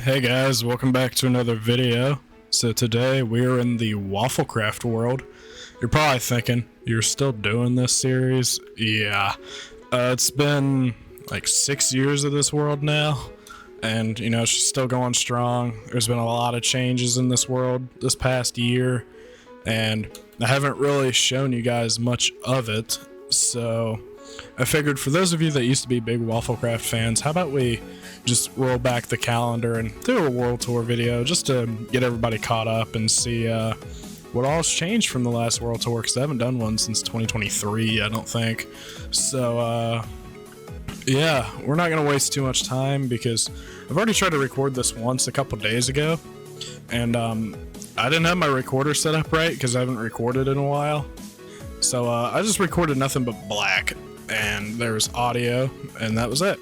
Hey guys, welcome back to another video. So today we're in the WaffleCraft world. You're probably thinking, you're still doing this series? Yeah. It's been like 6 years of this world now, and you know, it's still going strong. There's been a lot of changes in this world this past year, and I haven't really shown you guys much of it, so I figured for those of you that used to be big WaffleCraft fans, how about we just roll back the calendar and do a world tour video just to get everybody caught up and see what all's changed from the last world tour, because I haven't done one since 2023, I don't think. So yeah, we're not gonna waste too much time because I've already tried to record this once a couple days ago, and I didn't have my recorder set up right because I haven't recorded in a while. So I just recorded nothing but black, and there was audio, and that was it.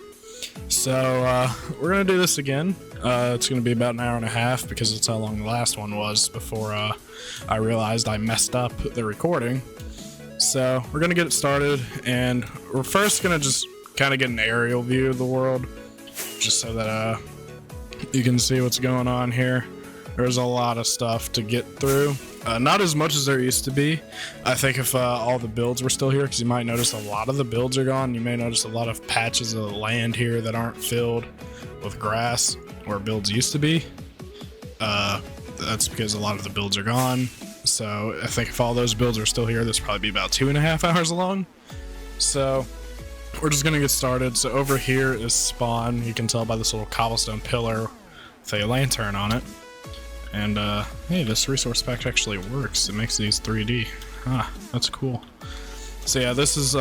So we're gonna do this again. It's gonna be about an hour and a half because it's how long the last one was before I realized I messed up the recording. So we're gonna get it started, and we're first gonna just kind of get an aerial view of the world, just so that you can see what's going on here. There's a lot of stuff to get through. Not as much as there used to be. I think if all the builds were still here, because you might notice a lot of the builds are gone. You may notice a lot of patches of land here that aren't filled with grass where builds used to be. That's because a lot of the builds are gone. So I think if all those builds are still here, this will probably be about 2.5 hours long. So we're just gonna get started. So over here is spawn. You can tell by this little cobblestone pillar with a lantern on it. And hey, this resource pack actually works. It makes these 3D. Ah, that's cool. So yeah, this is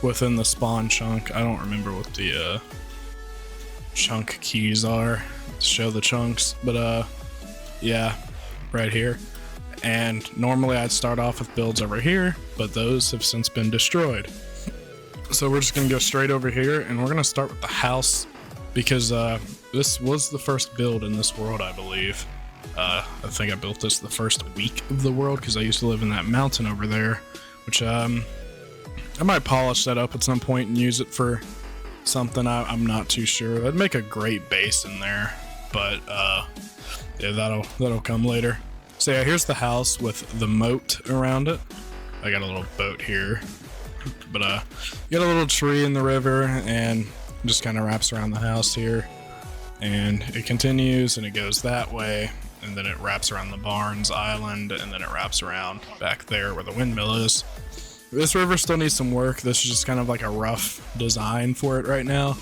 within the spawn chunk. I don't remember what the chunk keys are to show the chunks, but yeah, right here. And normally I'd start off with builds over here, but those have since been destroyed. So we're just gonna go straight over here, and we're gonna start with the house because this was the first build in this world, I believe. I think I built this the first week of the world because I used to live in that mountain over there, which I might polish that up at some point and use it for something. I'm not too sure. That'd make a great base in there, but yeah, that'll come later. So yeah, here's the house with the moat around it. I got a little boat here, but you got a little tree in the river, and just kind of wraps around the house here, and it continues and it goes that way. And then it wraps around the Barnes Island, and then it wraps around back there where the windmill is. This river still needs some work. This is just kind of like a rough design for it right now,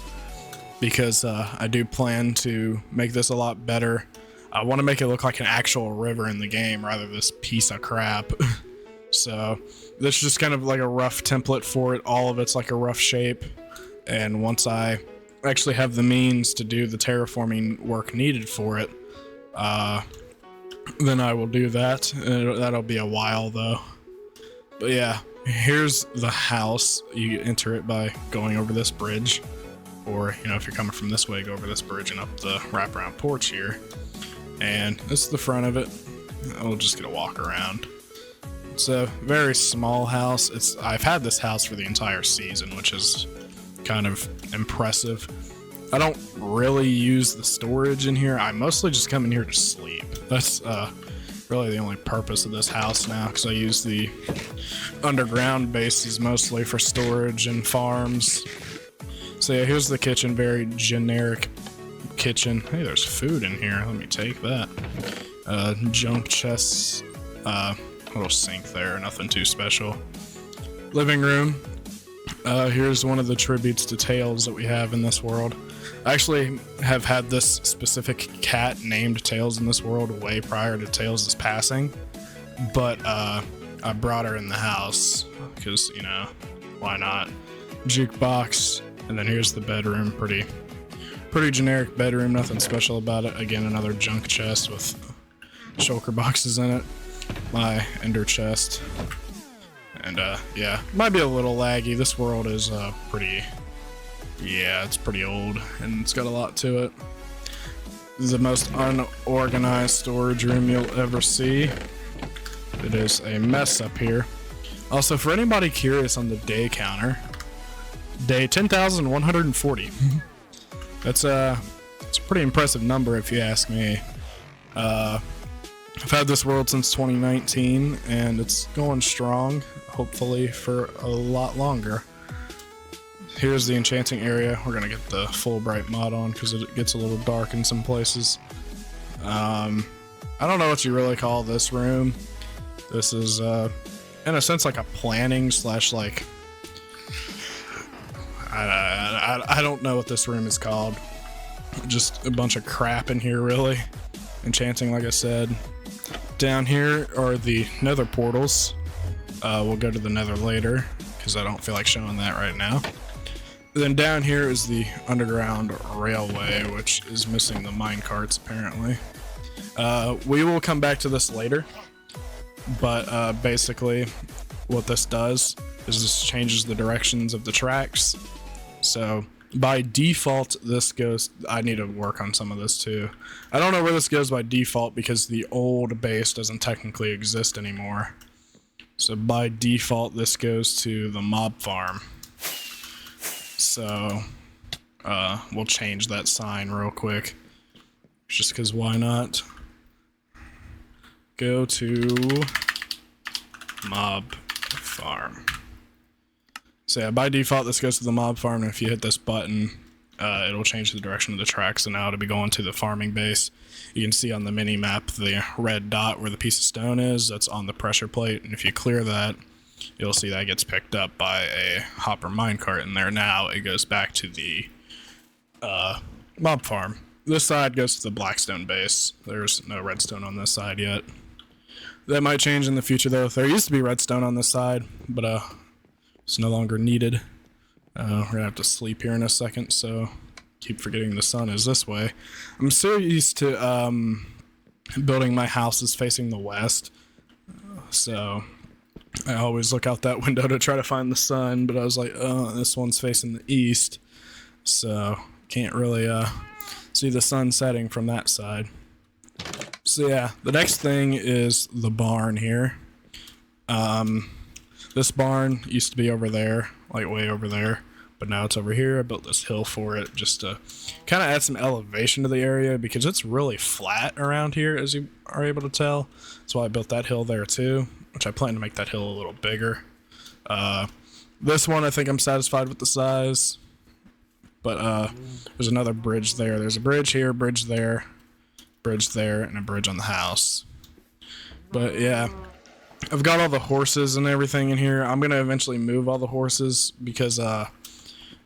because I do plan to make this a lot better. I want to make it look like an actual river in the game rather than this piece of crap. So this is just kind of like a rough template for it. All of it's like a rough shape, and once I actually have the means to do the terraforming work needed for it, then I will do that. That'll be a while though. But yeah, here's the house. You enter it by going over this bridge, or you know, if you're coming from this way, go over this bridge and up the wraparound porch here. And this is the front of it. I'll just get a walk around. It's a very small house. I've had this house for the entire season, which is kind of impressive. I don't really use the storage in here. I mostly just come in here to sleep. That's really the only purpose of this house now, because I use the underground bases mostly for storage and farms. So yeah, here's the kitchen, very generic kitchen. Hey, there's food in here. Let me take that. Junk chests, little sink there, nothing too special. Living room. Here's one of the tributes to Tails that we have in this world. I actually have had this specific cat named Tails in this world way prior to Tails' passing, but I brought her in the house because, you know, why not? Jukebox, and then here's the bedroom. Pretty generic bedroom, nothing special about it. Again, another junk chest with shulker boxes in it. My ender chest. And yeah, might be a little laggy. This world is it's pretty old, and it's got a lot to it. This is the most unorganized storage room you'll ever see. It is a mess up here. Also, for anybody curious on the day counter, day 10,140. That's It's a pretty impressive number if you ask me. I've had this world since 2019 and it's going strong, hopefully for a lot longer. Here's the enchanting area. We're gonna get the full bright mod on because it gets a little dark in some places. I don't know what you really call this room. This is in a sense like a planning slash like I don't know what this room is called. Just a bunch of crap in here, really. Enchanting, like I said. Down here are the nether portals. We'll go to the nether later because I don't feel like showing that right now. Then down here is the underground railway, which is missing the mine carts apparently. We will come back to this later, but basically what this does is this changes the directions of the tracks. So by default, this goes, I need to work on some of this too. I don't know where this goes by default because the old base doesn't technically exist anymore. So by default, this goes to the mob farm. So we'll change that sign real quick, just because why not? Go to mob farm. So yeah, by default this goes to the mob farm, and if you hit this button, it'll change the direction of the tracks, and now it'll be going to the farming base. You can see on the mini map the red dot where the piece of stone is, that's on the pressure plate, and if you clear that, you'll see that gets picked up by a hopper minecart in there. Now it goes back to the mob farm. This side goes to the blackstone base. There's no redstone on this side yet. That might change in the future though. There used to be redstone on this side, but it's no longer needed. We're gonna have to sleep here in a second, so keep forgetting the sun is this way. I'm so used to building my houses facing the west, so I always look out that window to try to find the sun, but I was like, oh, this one's facing the east, so can't really see the sun setting from that side. So yeah, the next thing is the barn here. This barn used to be over there, like way over there, but now it's over here. I built this hill for it just to kind of add some elevation to the area because it's really flat around here, as you are able to tell. That's why I built that hill there too, which I plan to make that hill a little bigger. This one, I think I'm satisfied with the size, but there's another bridge there. There's a bridge here, bridge there, and a bridge on the house. But yeah, I've got all the horses and everything in here. I'm gonna eventually move all the horses because I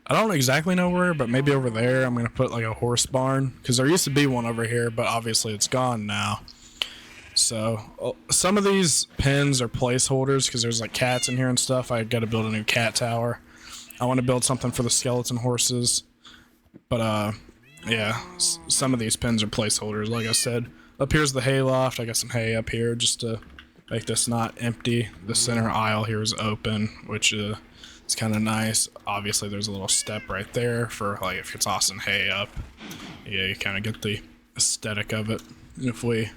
don't exactly know where, but maybe over there I'm gonna put like a horse barn because there used to be one over here, but obviously it's gone now. So some of these pens are placeholders because there's like cats in here and stuff. I got to build a new cat tower. I want to build something for the skeleton horses, but yeah, some of these pens are placeholders. Like I said, up here's the hay loft. I got some hay up here just to make this not empty. The center aisle here is open, which is kind of nice. Obviously there's a little step right there for like if you're tossing hay up. Yeah, you kind of get the aesthetic of it. And if we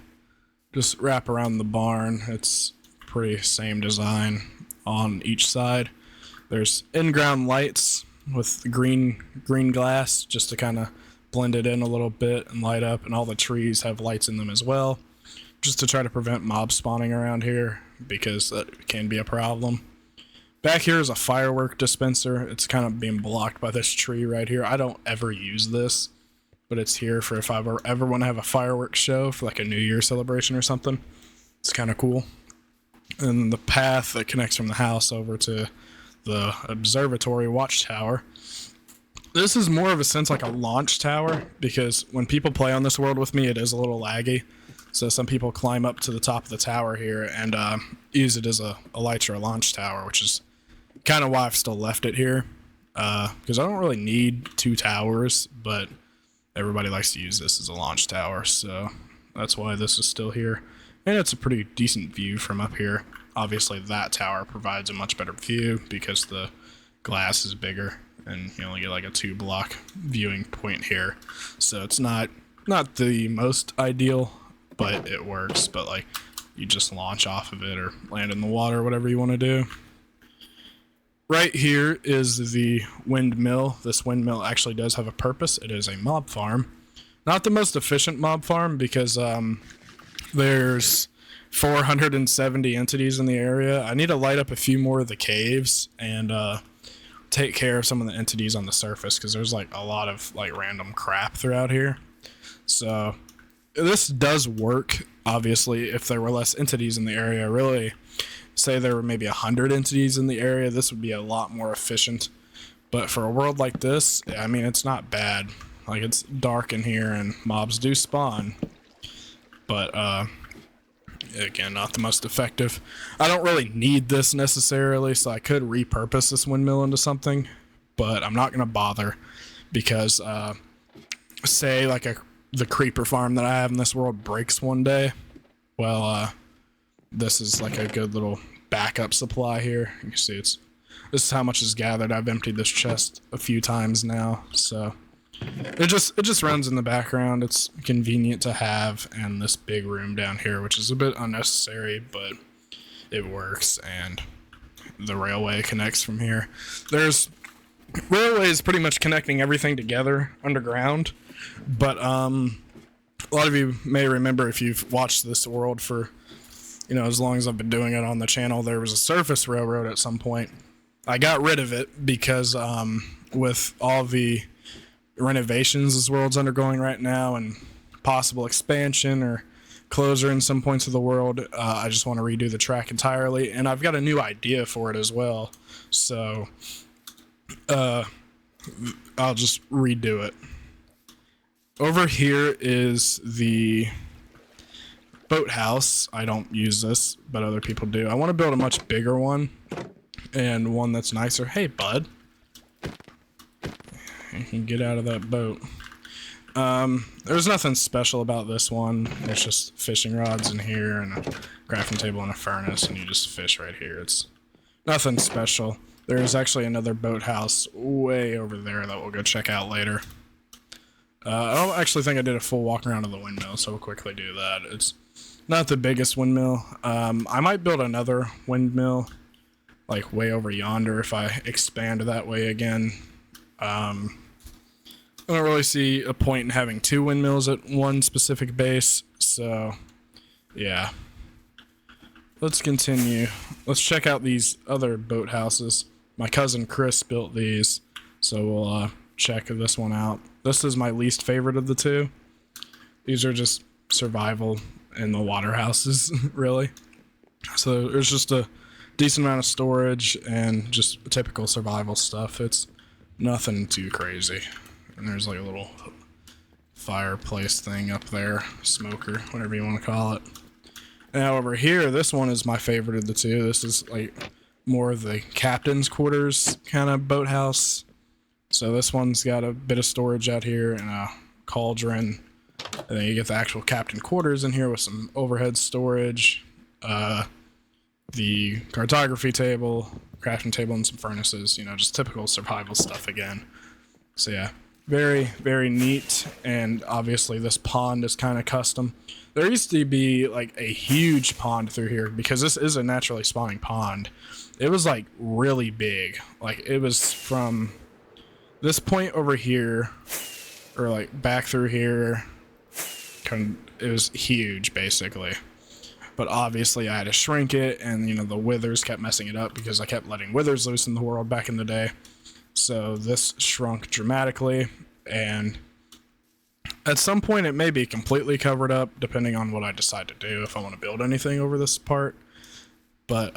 just wrap around the barn, it's pretty same design on each side. There's in-ground lights with green glass just to kind of blend it in a little bit and light up, and all the trees have lights in them as well, just to try to prevent mob spawning around here because that can be a problem. Back here is a firework dispenser. It's kind of being blocked by this tree right here. I don't ever use this, but it's here for if I ever want to have a fireworks show for like a New Year celebration or something. It's kind of cool. And the path that connects from the house over to the observatory watchtower. This is more of a sense like a launch tower because when people play on this world with me, it is a little laggy. So some people climb up to the top of the tower here and use it as a elytra launch tower, which is kind of why I've still left it here. Because I don't really need two towers, but everybody likes to use this as a launch tower, so that's why this is still here. And it's a pretty decent view from up here. Obviously that tower provides a much better view because the glass is bigger and you only get like a 2-block viewing point here. So it's not the most ideal, but it works. But like you just launch off of it or land in the water, whatever you want to do. Right here is the windmill. This windmill actually does have a purpose. It is a mob farm. Not the most efficient mob farm because there's 470 entities in the area. I need to light up a few more of the caves and take care of some of the entities on the surface because there's like a lot of like random crap throughout here. So this does work, obviously, if there were less entities in the area. Really, say there were maybe 100 entities in the area, this would be a lot more efficient. But for a world like this, I mean, it's not bad. Like, it's dark in here and mobs do spawn. But, again, not the most effective. I don't really need this necessarily, so I could repurpose this windmill into something. But I'm not going to bother because, say, like, the creeper farm that I have in this world breaks one day. Well, this is like a good little backup supply here. You can see this is how much is gathered. I've emptied this chest a few times now, so it just runs in the background. It's convenient to have, and this big room down here, which is a bit unnecessary, but it works, and the railway connects from here. There's railways pretty much connecting everything together underground, but a lot of you may remember if you've watched this world for, you know, as long as I've been doing it on the channel, there was a surface railroad at some point. I got rid of it because with all the renovations this world's undergoing right now and possible expansion or closure in some points of the world, I just want to redo the track entirely, and I've got a new idea for it as well. So I'll just redo it. Over here is the boathouse. I don't use this, but other people do. I want to build a much bigger one and one that's nicer. Hey, bud. You can get out of that boat. There's nothing special about this one. There's just fishing rods in here and a crafting table and a furnace, and you just fish right here. It's nothing special. There's actually another boathouse way over there that we'll go check out later. I don't actually think I did a full walk around of the windmill, so we'll quickly do that. It's not the biggest windmill. I might build another windmill, like way over yonder, if I expand that way again. I don't really see a point in having two windmills at one specific base, so yeah. Let's continue. Let's check out these other boathouses. My cousin Chris built these, so we'll check this one out. This is my least favorite of the two. These are just survival in the water houses, really. So there's just a decent amount of storage and just typical survival stuff. It's nothing too crazy. And there's like a little fireplace thing up there, smoker, whatever you want to call it. Now over here, this one is my favorite of the two. This is like more of the captain's quarters kind of boathouse. So this one's got a bit of storage out here and a cauldron. And then you get the actual captain quarters in here with some overhead storage, the cartography table, crafting table, and some furnaces. You know, just typical survival stuff again. So yeah, very, very neat. And obviously this pond is kind of custom. There used to be like a huge pond through here because this is a naturally spawning pond. It was like really big. Like it was from this point over here, or like back through here. It was huge, basically. But obviously I had to shrink it, and you know, the withers kept messing it up because I kept letting withers loose in the world back in the day. So this shrunk dramatically, and at some point it may be completely covered up depending on what I decide to do, if I want to build anything over this part. But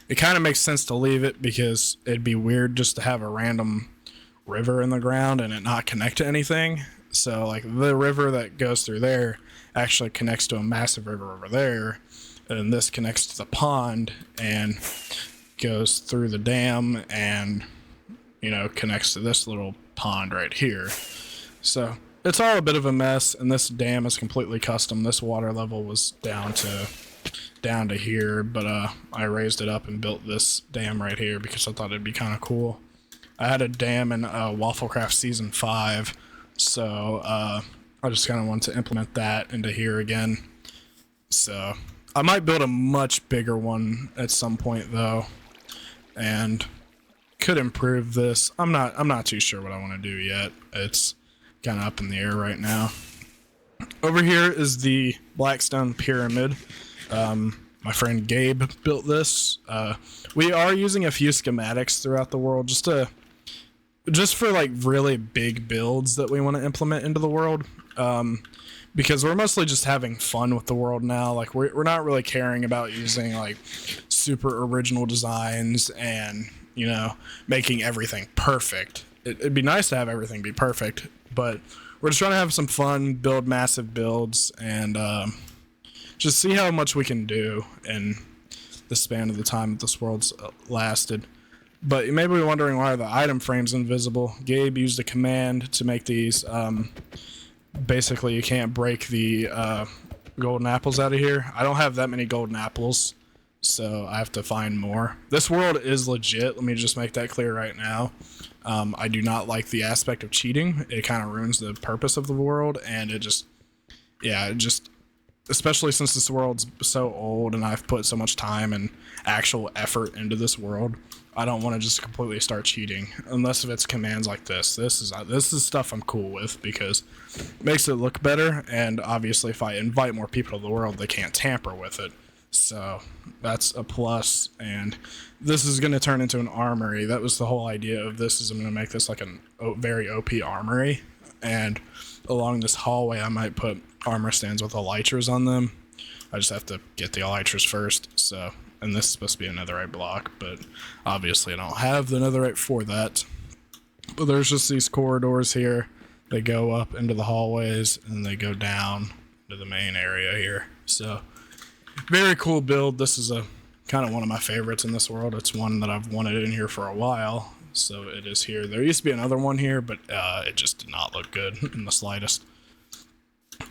it kind of makes sense to leave it because it'd be weird just to have a random river in the ground and it not connect to anything. So like the river that goes through there actually connects to a massive river over there, and this connects to the pond and goes through the dam and, you know, connects to this little pond right here. So it's all a bit of a mess, and this dam is completely custom. This water level was down to here, but I raised it up and built this dam right here because I thought it'd be kind of cool. I had a dam in WaffleCraft Season 5, so I just kind of want to implement that into here again. So I might build a much bigger one at some point though, and could improve this. I'm not too sure what I want to do yet. It's kind of up in the air right now. Over here is the Blackstone Pyramid. My friend Gabe built this. We are using a few schematics throughout the world just for like really big builds that we want to implement into the world. Because we're mostly just having fun with the world now. Like we're not really caring about using like super original designs and, you know, making everything perfect. It'd be nice to have everything be perfect, but we're just trying to have some fun, build massive builds, and just see how much we can do in the span of the time that this world's lasted. But you may be wondering why the item frame's invisible. Gabe used a command to make these. Basically, you can't break the golden apples out of here. I don't have that many golden apples, so I have to find more. This world is legit. Let me just make that clear right now. I do not like the aspect of cheating. It kind of ruins the purpose of the world, and it just, especially since this world's so old and I've put so much time and actual effort into this world, I don't want to just completely start cheating unless if it's commands like this. This is stuff I'm cool with because it makes it look better, and obviously if I invite more people to the world, they can't tamper with it. So that's a plus, and this is going to turn into an armory. That was the whole idea of this, is I'm going to make this like a very OP armory, and along this hallway I might put armor stands with elytras on them. I just have to get the elytras first, so, and this is supposed to be a netherite block, but obviously I don't have the netherite for that. But there's just these corridors here. They go up into the hallways and they go down to the main area here. So very cool build. This is a kind of one of my favorites in this world. It's one that I've wanted in here for a while, so it is here. There used to be another one here, but it just did not look good in the slightest.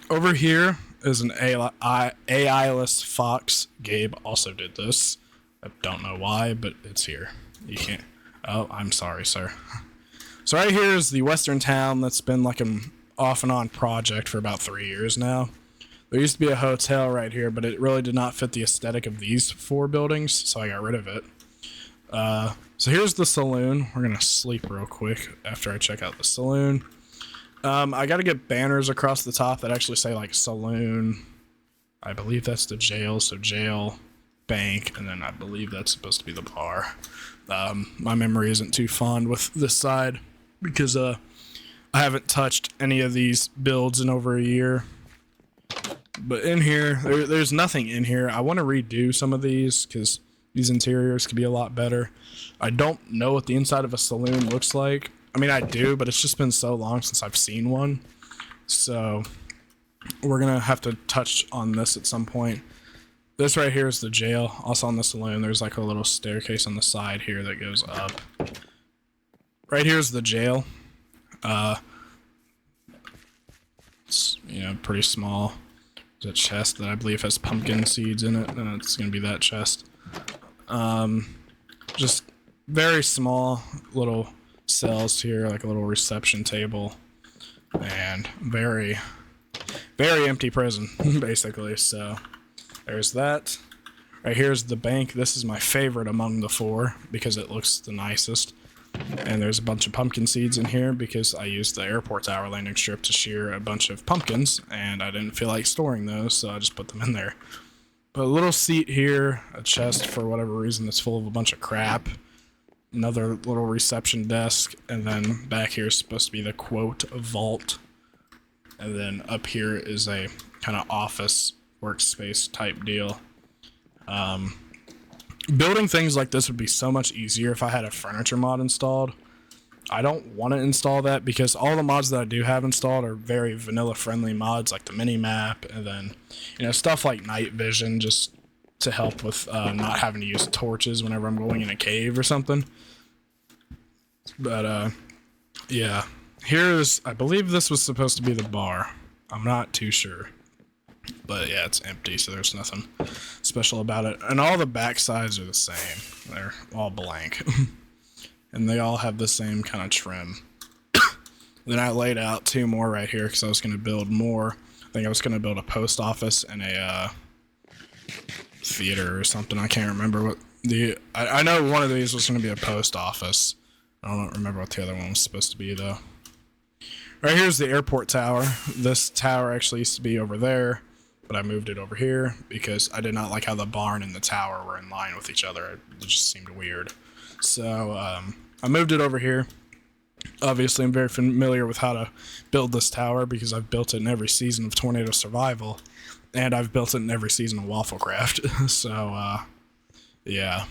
Over here is an AI-less fox. Gabe also did this. I don't know why, but it's here. You can't. Oh, I'm sorry, sir. So right here is the western town that's been like an off and on project for about 3 years now. There used to be a hotel right here, but it really did not fit the aesthetic of these 4 buildings, so I got rid of it. So here's the saloon. We're gonna sleep real quick after I check out the saloon. I gotta get banners across the top that actually say like saloon. I believe that's the jail, so jail, bank, and then I believe that's supposed to be the bar. My memory isn't too fond with this side because I haven't touched any of these builds in over a year. But in here, there's nothing in here. I want to redo some of these because these interiors could be a lot better. I don't know what the inside of a saloon looks like. I mean, I do, but it's just been so long since I've seen one. So we're going to have to touch on this at some point. This right here is the jail. Also on the saloon, there's like a little staircase on the side here that goes up. Right here's the jail. It's, you know, pretty small. There's a chest that I believe has pumpkin seeds in it, and it's going to be that chest. Just very small little cells here, like a little reception table, and very empty prison basically. So there's that. Right here's the bank. This is my favorite among the 4 because it looks the nicest, and there's a bunch of pumpkin seeds in here because I used the airport tower landing strip to shear a bunch of pumpkins and I didn't feel like storing those, so I just put them in there. But a little seat here, a chest for whatever reason that's full of a bunch of crap, another little reception desk, and then back here is supposed to be the quote vault, and then up here is a kind of office workspace type deal. Building things like this would be so much easier if I had a furniture mod installed. I don't want to install that because all the mods that I do have installed are very vanilla friendly mods, like the mini map, and then, you know, stuff like night vision, just to help with not having to use torches whenever I'm going in a cave or something. But yeah, here's, I believe this was supposed to be the bar. I'm not too sure, but yeah, it's empty, so there's nothing special about it. And all the back sides are the same. They're all blank. And they all have the same kind of trim. Then I laid out 2 more right here because I was going to build more. I think I was going to build a post office and a theater or something. I can't remember what the... I know one of these was going to be a post office. I don't remember what the other one was supposed to be, though. Right here's the airport tower. This tower actually used to be over there, but I moved it over here because I did not like how the barn and the tower were in line with each other. It just seemed weird. So I moved it over here. Obviously, I'm very familiar with how to build this tower because I've built it in every season of Tornado Survival, and I've built it in every season of WaffleCraft. So, yeah.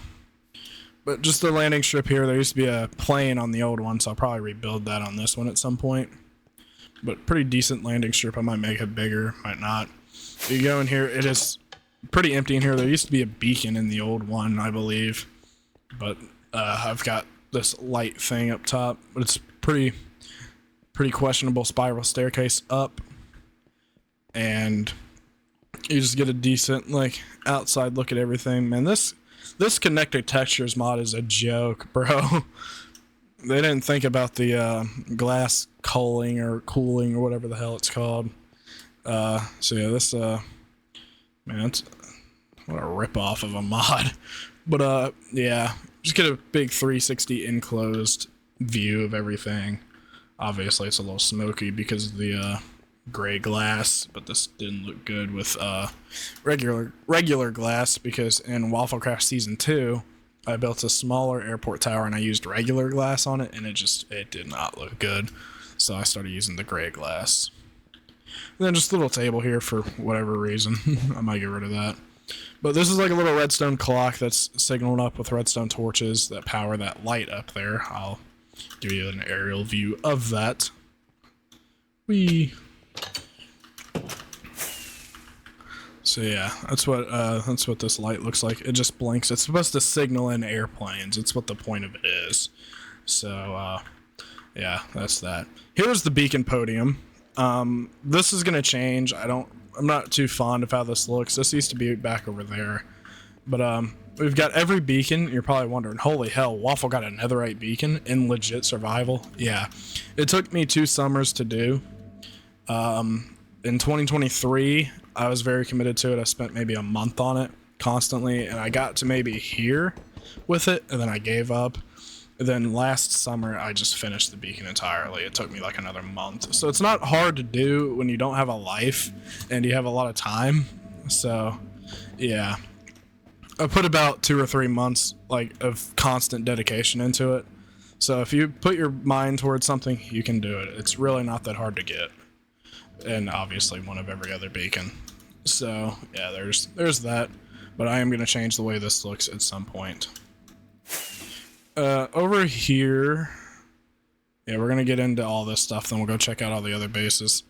But just the landing strip here, there used to be a plane on the old one, so I'll probably rebuild that on this one at some point. But pretty decent landing strip. I might make it bigger, might not. You go in here, it is pretty empty in here. There used to be a beacon in the old one, I believe. But I've got this light thing up top, but it's pretty questionable spiral staircase up. And you just get a decent, like, outside look at everything. Man, this connected textures mod is a joke, bro. They didn't think about the glass cooling or whatever the hell it's called. So yeah, this man, it's what a ripoff of a mod. But yeah, just get a big 360 enclosed view of everything. Obviously, it's a little smoky because of the gray glass, but this didn't look good with regular glass because in WaffleCraft Season 2, I built a smaller airport tower and I used regular glass on it, and it did not look good. So I started using the gray glass. And then just a little table here for whatever reason. I might get rid of that. But this is like a little redstone clock that's signaled up with redstone torches that power that light up there. I'll give you an aerial view of that. So yeah, that's what this light looks like. It just blinks. It's supposed to signal in airplanes. It's what the point of it is. So yeah, that's that. Here's the beacon podium. This is gonna change. I'm not too fond of how this looks. This used to be back over there, but we've got every beacon. You're probably wondering, holy hell, Waffle got a netherite beacon in legit survival? Yeah, it took me 2 summers to do. In 2023, I was very committed to it. I spent maybe a month on it constantly, and I got to maybe here with it, and then I gave up. And then last summer, I just finished the beacon entirely. It took me like another month. So it's not hard to do when you don't have a life and you have a lot of time. So, yeah. I put about 2 or 3 months like of constant dedication into it. So if you put your mind towards something, you can do it. It's really not that hard to get. And obviously one of every other beacon. So yeah, there's that. But I am going to change the way this looks at some point. Over here, yeah, we're going to get into all this stuff, then we'll go check out all the other bases.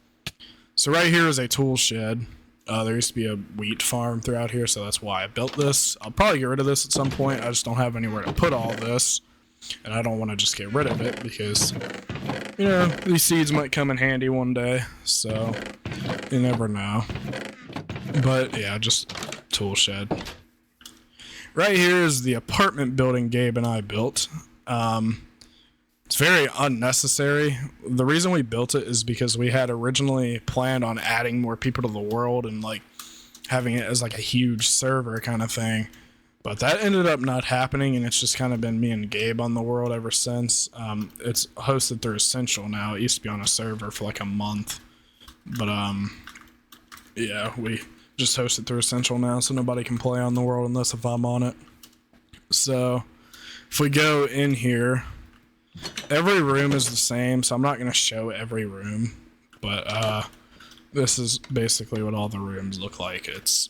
So right here is a tool shed. There used to be a wheat farm throughout here, so that's why I built this. I'll probably get rid of this at some point. I just don't have anywhere to put all this. And I don't want to just get rid of it because, you know, these seeds might come in handy one day. So, you never know. But, yeah, just tool shed. Right here is the apartment building Gabe and I built. It's very unnecessary. The reason we built it is because we had originally planned on adding more people to the world and, like, having it as, like, a huge server kind of thing. But that ended up not happening, and it's just kind of been me and Gabe on the world ever since. It's hosted through Essential now. It used to be on a server for like a month. But, yeah, we just host it through Essential now, so nobody can play on the world unless if I'm on it. So, if we go in here, every room is the same, so I'm not going to show every room. But, this is basically what all the rooms look like. It's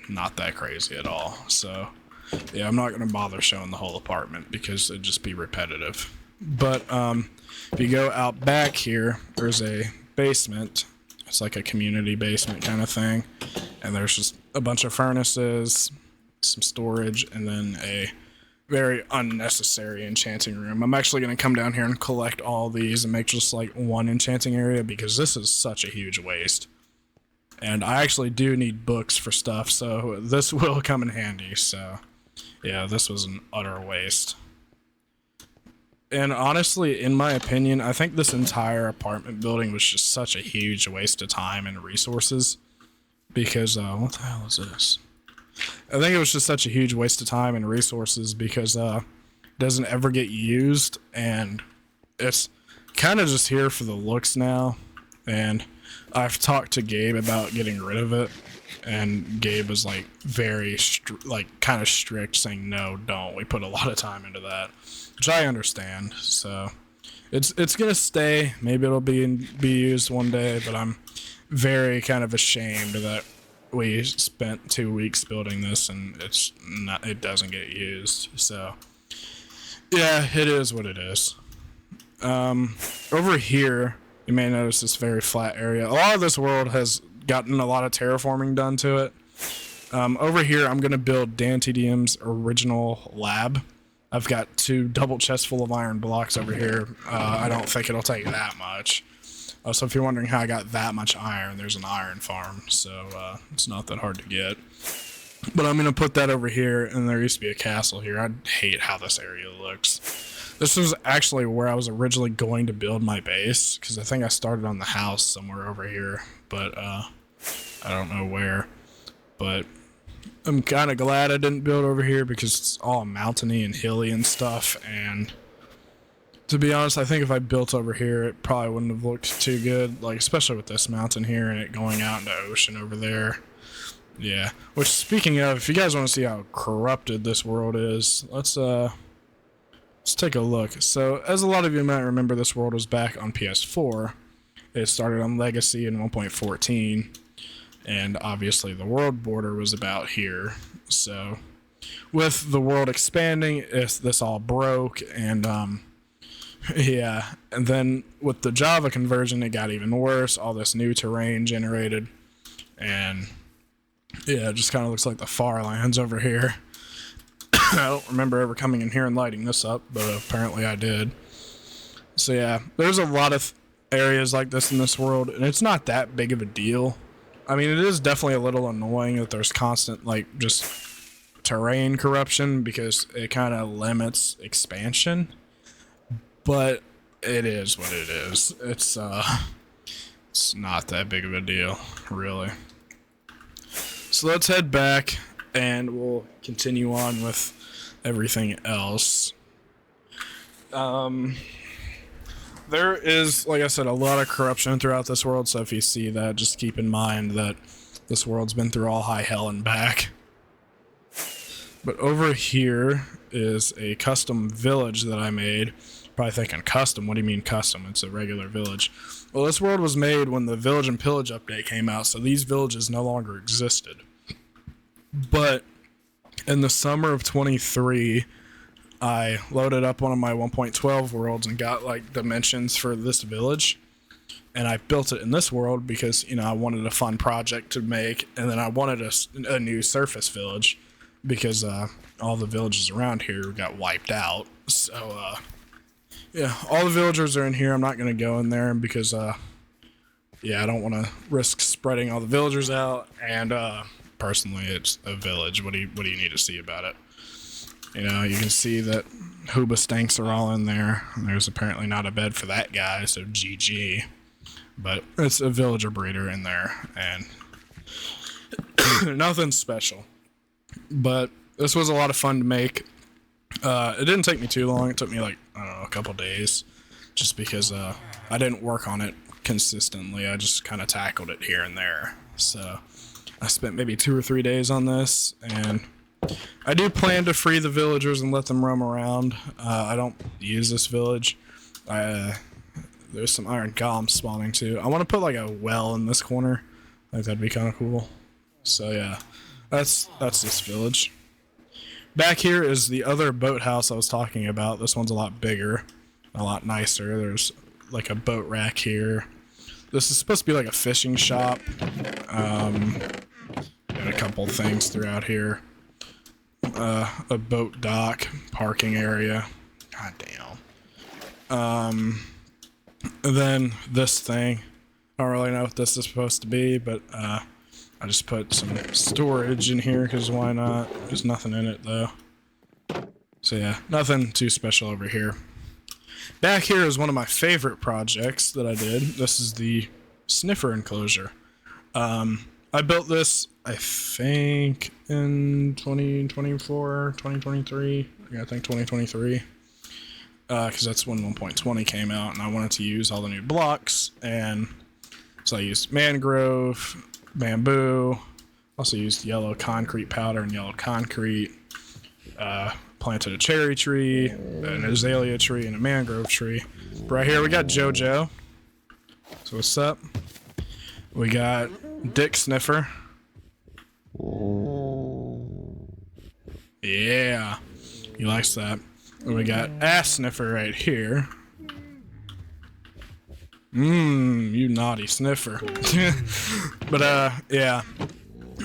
not that crazy at all. So yeah, I'm not going to bother showing the whole apartment because it'd just be repetitive. But if you go out back here, there's a basement. It's like a community basement kind of thing, and there's just a bunch of furnaces, some storage, and then a very unnecessary enchanting room. I'm actually going to come down here and collect all these and make just like one enchanting area because this is such a huge waste. And I actually do need books for stuff, so this will come in handy. So, yeah, this was an utter waste. And honestly, in my opinion, I think this entire apartment building was just such a huge waste of time and resources. Because, what the hell is this? I think it was just such a huge waste of time and resources because it doesn't ever get used, and it's kind of just here for the looks now, and I've talked to Gabe about getting rid of it, and Gabe was like very kind of strict, saying no, don't. We put a lot of time into that, which I understand. So it's gonna stay. Maybe it'll be used one day, but I'm very kind of ashamed that we spent 2 weeks building this and it doesn't get used. So yeah, it is what it is. Over here, you may notice this very flat area. A lot of this world has gotten a lot of terraforming done to it. Over here, I'm going to build Dan TDM's original lab. I've got 2 double chests full of iron blocks over here. I don't think it'll take that much. So if you're wondering how I got that much iron, there's an iron farm. So it's not that hard to get. But I'm going to put that over here, and there used to be a castle here. I hate how this area looks. This was actually where I was originally going to build my base, because I think I started on the house somewhere over here, but I don't know where. But I'm kind of glad I didn't build over here, because it's all mountainy and hilly and stuff, and to be honest, I think if I built over here, it probably wouldn't have looked too good, like especially with this mountain here and it going out into ocean over there. Yeah, which speaking of, if you guys want to see how corrupted this world is, let's take a look. So, as a lot of you might remember, this world was back on PS4. It started on Legacy in 1.14, and obviously the world border was about here. So, with the world expanding, this all broke, and yeah, and then with the Java conversion, it got even worse. All this new terrain generated, and yeah, it just kind of looks like the far lands over here. I don't remember ever coming in here and lighting this up, but apparently I did. So yeah, there's a lot of areas like this in this world, and it's not that big of a deal. I mean, it is definitely a little annoying that there's constant, like, just terrain corruption, because it kind of limits expansion. But it is what it is. It's not that big of a deal, really. So let's head back, and we'll continue on with everything else. There is, like I said, a lot of corruption throughout this world, so if you see that, just keep in mind that this world's been through all high hell and back. But over here is a custom village that I made. Probably thinking custom, what do you mean custom? It's a regular village. Well, this world was made when the Village and Pillage update came out, so these villages no longer existed. But in the summer of 23, I loaded up one of my 1.12 worlds and got like dimensions for this village, and I built it in this world because, you know, I wanted a fun project to make, and then I wanted a new surface village because all the villages around here got wiped out. So yeah, all the villagers are in here. I'm not going to go in there because yeah, I don't want to risk spreading all the villagers out, and personally, it's a village. What do you need to see about it? You know, you can see that Hoobastanks are all in there. There's apparently not a bed for that guy, so GG. But it's a villager breeder in there, and nothing special. But this was a lot of fun to make. It didn't take me too long. It took me like, I don't know, a couple days, just because I didn't work on it consistently. I just kind of tackled it here and there. So I spent maybe 2 or 3 days on this, and I do plan to free the villagers and let them roam around. I don't use this village. There's some iron golems spawning too. I want to put like a well in this corner. I think that'd be kind of cool. So yeah, that's this village. Back here is the other boathouse I was talking about. This one's a lot bigger, a lot nicer. There's like a boat rack here. This is supposed to be like a fishing shop. Got a couple things throughout here. A boat dock, parking area. God damn. And then this thing. I don't really know what this is supposed to be, but I just put some storage in here because why not? There's nothing in it though. So yeah, nothing too special over here. Back here is one of my favorite projects that I did. This is the sniffer enclosure. I built this, I think, in 2024, 2023. I think 2023. because that's when 1.20 came out, and I wanted to use all the new blocks, and so I used mangrove, bamboo, also used yellow concrete powder and yellow concrete, planted a cherry tree, an azalea tree, and a mangrove tree. Right here we got JoJo. So what's up? We got Dick Sniffer. Yeah, he likes that. And we got Ass Sniffer right here. You naughty sniffer. But yeah.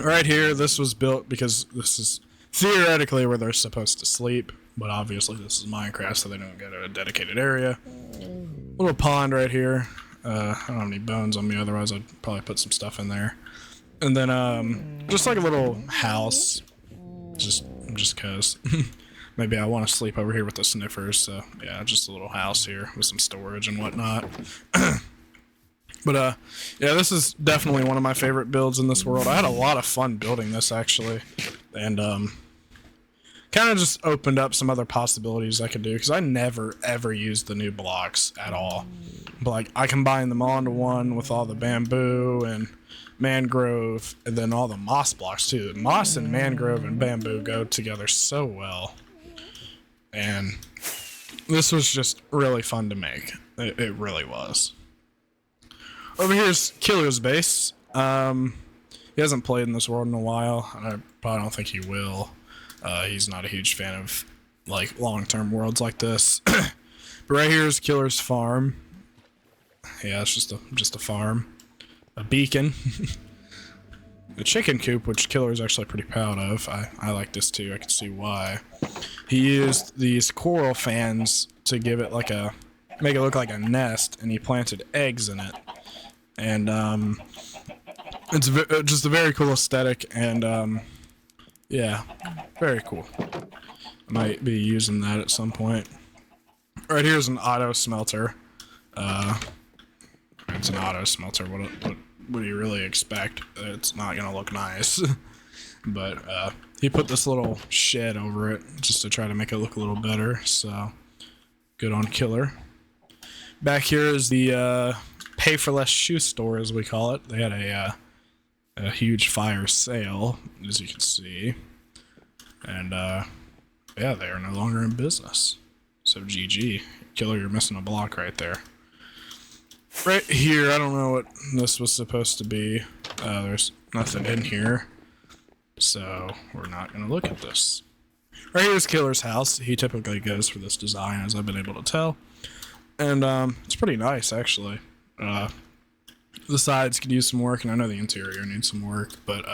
Right here, this was built because this is theoretically where they're supposed to sleep, but obviously this is Minecraft, so they don't get a dedicated area. Little pond right here. I don't have any bones on me, otherwise I'd probably put some stuff in there. And then just like a little house, just cause maybe I want to sleep over here with the sniffers. So yeah, just a little house here with some storage and whatnot. But yeah, this is definitely one of my favorite builds in this world. I had a lot of fun building this actually, and kind of just opened up some other possibilities I could do, because I never ever used the new blocks at all. But like I combined them all into one with all the bamboo and mangrove, and then all the moss blocks too. Moss and mangrove and bamboo go together so well, and this was just really fun to make. It really was. Over here's Killer's base. He hasn't played in this world in a while, and I probably don't think he will. He's not a huge fan of like long-term worlds like this. But right here is Killer's farm. Yeah, it's just a farm. A beacon. A chicken coop, which Killer is actually pretty proud of. I like this too. I can see why. He used these coral fans to give it like make it look like a nest, and he planted eggs in it. And it's just a very cool aesthetic, and yeah, very cool. I might be using that at some point. Right here's an auto smelter. It's an auto smelter. What do you really expect? It's not gonna look nice. But he put this little shed over it just to try to make it look a little better, so good on Killer. Back here is the pay for less shoe store, as we call it. They had a huge fire sale, as you can see, and yeah, they are no longer in business. So GG. Killer, you're missing a block right there. Right here, I don't know what this was supposed to be. There's nothing in here, so we're not gonna look at this. Right here's Killer's house. He typically goes for this design, as I've been able to tell, and it's pretty nice actually. The sides could use some work, and I know the interior needs some work, but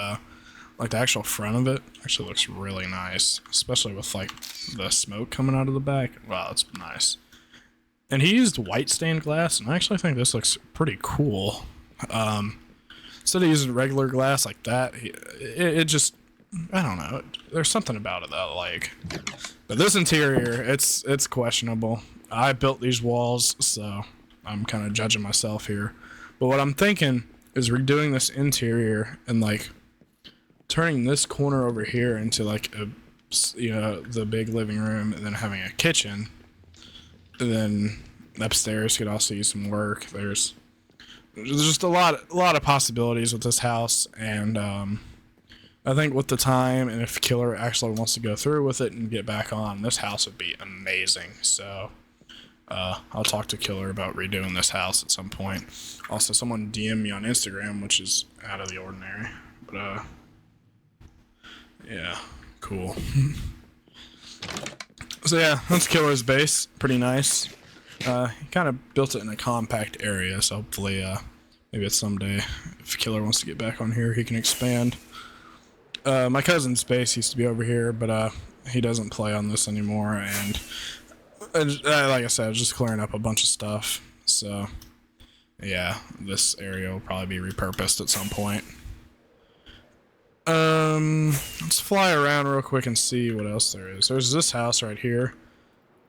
like the actual front of it actually looks really nice, especially with like the smoke coming out of the back. Wow, it's nice. And he used white stained glass, and I actually think this looks pretty cool. Instead of using regular glass like that, it just, I don't know, there's something about it that I like. But this interior, it's questionable. I built these walls, so I'm kind of judging myself here. But what I'm thinking is redoing this interior and like turning this corner over here into like a, the big living room, and then having a kitchen. And then upstairs could also use some work. There's just a lot of possibilities with this house, and I think with the time, and if Killer actually wants to go through with it and get back on, this house would be amazing. So I'll talk to Killer about redoing this house at some point. Also, someone DM me on Instagram, which is out of the ordinary, but yeah, cool. So yeah, that's Killer's base. Pretty nice. He kind of built it in a compact area, so hopefully maybe it's someday, if Killer wants to get back on here, he can expand. My cousin's base used to be over here, but he doesn't play on this anymore, and like I said, I was just clearing up a bunch of stuff. So yeah, this area will probably be repurposed at some point. Let's fly around real quick and see what else there is. There's this house right here.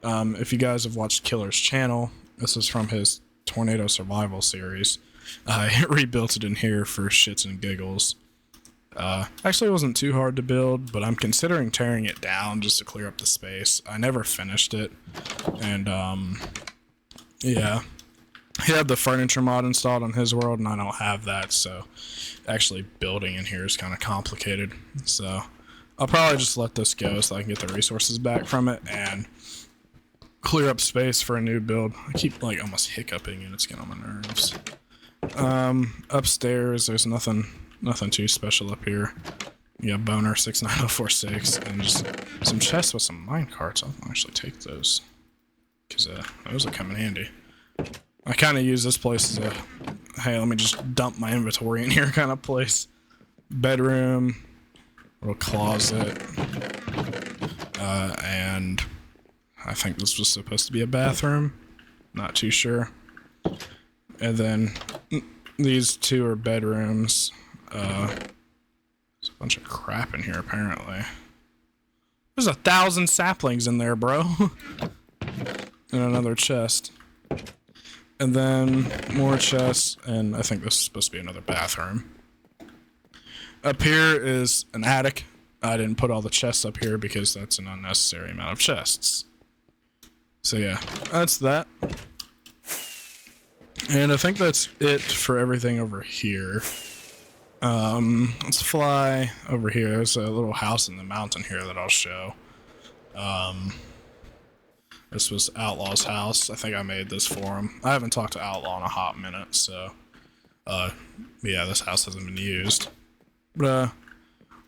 If you guys have watched Killer's channel, this is from his Tornado Survival series. I rebuilt it in here for shits and giggles. Actually, it wasn't too hard to build, but I'm considering tearing it down just to clear up the space. I never finished it, and yeah. He had the furniture mod installed on his world, and I don't have that, so actually building in here is kind of complicated. So I'll probably just let this go so I can get the resources back from it and clear up space for a new build. I keep like almost hiccuping and it's getting on my nerves. Upstairs, there's nothing too special up here. Yeah, boner 69046 and just some chests with some mine carts. I'll actually take those because those will come in handy. I kind of use this place as a, hey, let me just dump my inventory in here kind of place. Bedroom, little closet, and I think this was supposed to be a bathroom. Not too sure. And then these two are bedrooms. There's a bunch of crap in here apparently. There's 1,000 saplings in there, bro. And another chest. And then more chests, and I think this is supposed to be another bathroom. Up here is an attic. I didn't put all the chests up here because that's an unnecessary amount of chests. So yeah, that's that. And I think that's it for everything over here. Let's fly over here. There's a little house in the mountain here that I'll show. This was Outlaw's house. I think I made this for him. I haven't talked to Outlaw in a hot minute, so yeah, this house hasn't been used. But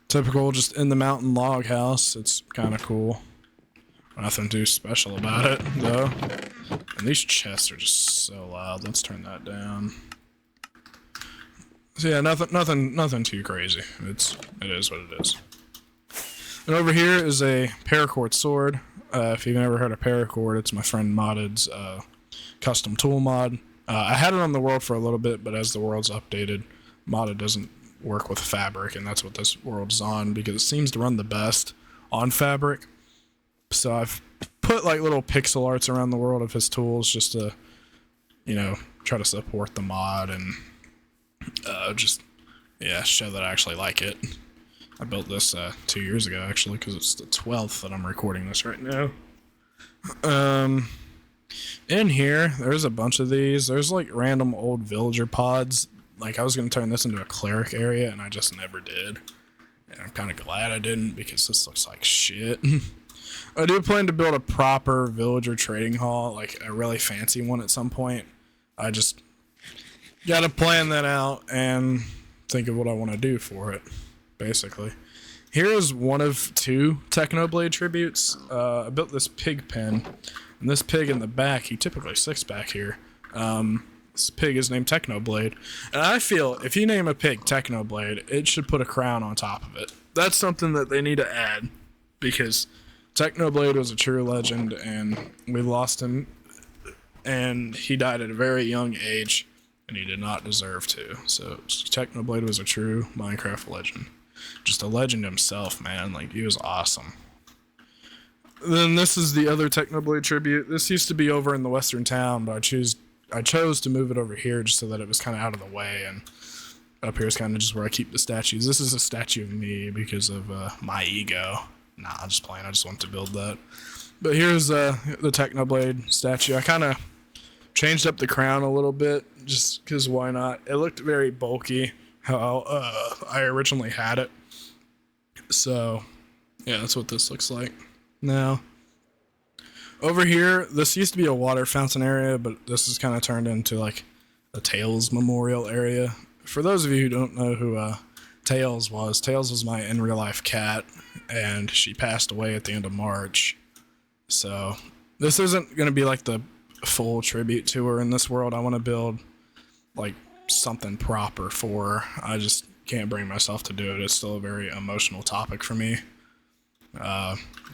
typical, just in the mountain log house. It's kind of cool. Nothing too special about it, though. And these chests are just so loud. Let's turn that down. So yeah, nothing too crazy. It is what it is. And over here is a paracord sword. If you've never heard of paracord, it's my friend Modded's custom tool mod. I had it on the world for a little bit, but as the world's updated, Modded doesn't work with fabric, and that's what this world's on because it seems to run the best on fabric. So I've put like little pixel arts around the world of his tools just to, you know, try to support the mod and just, yeah, show that I actually like it. I built this 2 years ago, actually, because it's the 12th that I'm recording this right now. In here, there's a bunch of these. There's, like, random old villager pods. Like, I was going to turn this into a cleric area, and I just never did. And I'm kind of glad I didn't, because this looks like shit. I do plan to build a proper villager trading hall, like a really fancy one at some point. I just gotta plan that out and think of what I want to do for it. Basically. Here is one of 2 Technoblade tributes. I built this pig pen, and this pig in the back, he typically sits back here. This pig is named Technoblade, and I feel if you name a pig Technoblade, it should put a crown on top of it. That's something that they need to add, because Technoblade was a true legend, and we lost him, and he died at a very young age, and he did not deserve to. So Technoblade was a true Minecraft legend. Just a legend himself, man. Like, he was awesome. Then this is the other Technoblade tribute. This used to be over in the western town, but I chose to move it over here just so that it was kind of out of the way, and up here is kind of just where I keep the statues. This is a statue of me because of my ego. Nah, I'm just playing. I just want to build that. But here's the Technoblade statue. I kind of changed up the crown a little bit just because why not? It looked very bulky how I originally had it. So, yeah, that's what this looks like now. Over here, this used to be a water fountain area, but this is kind of turned into like a Tails memorial area. For those of you who don't know who Tails was my in real life cat, and she passed away at the end of March. So this isn't going to be like the full tribute to her in this world. I want to build like something proper for her. I just can't bring myself to do it. It's still a very emotional topic for me.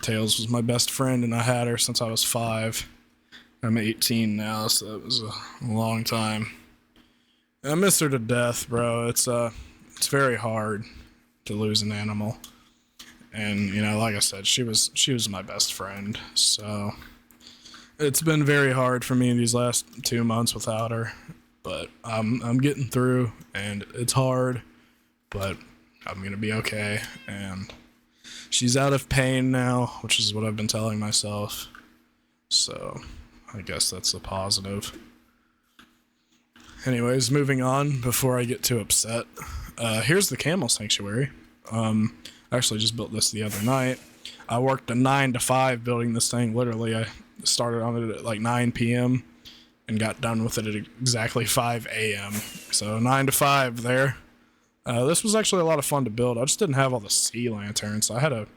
Tails was my best friend, and I had her since I was 5. I'm 18 now, so it was a long time. I miss her to death, bro. It's very hard to lose an animal. And, you know, like I said, she was my best friend. So it's been very hard for me these last 2 months without her. But I'm getting through, and it's hard. But I'm gonna be okay, and she's out of pain now, which is what I've been telling myself. So, I guess that's a positive. Anyways, moving on before I get too upset. Here's the camel sanctuary. I actually just built this the other night. I worked a 9 to 5 building this thing. Literally, I started on it at like 9 p.m. and got done with it at exactly 5 a.m. So 9 to 5 there. This was actually a lot of fun to build. I just didn't have all the sea lanterns. I had to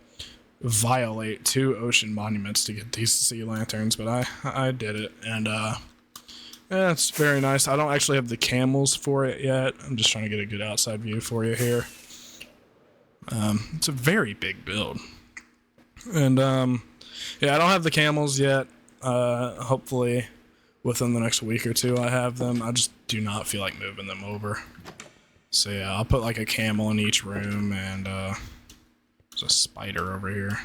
violate 2 ocean monuments to get these sea lanterns, but I did it, and yeah, it's very nice. I don't actually have the camels for it yet. I'm just trying to get a good outside view for you here. It's a very big build, and yeah, I don't have the camels yet. Hopefully within the next week or two I have them. I just do not feel like moving them over. So yeah, I'll put like a camel in each room, and there's a spider over here.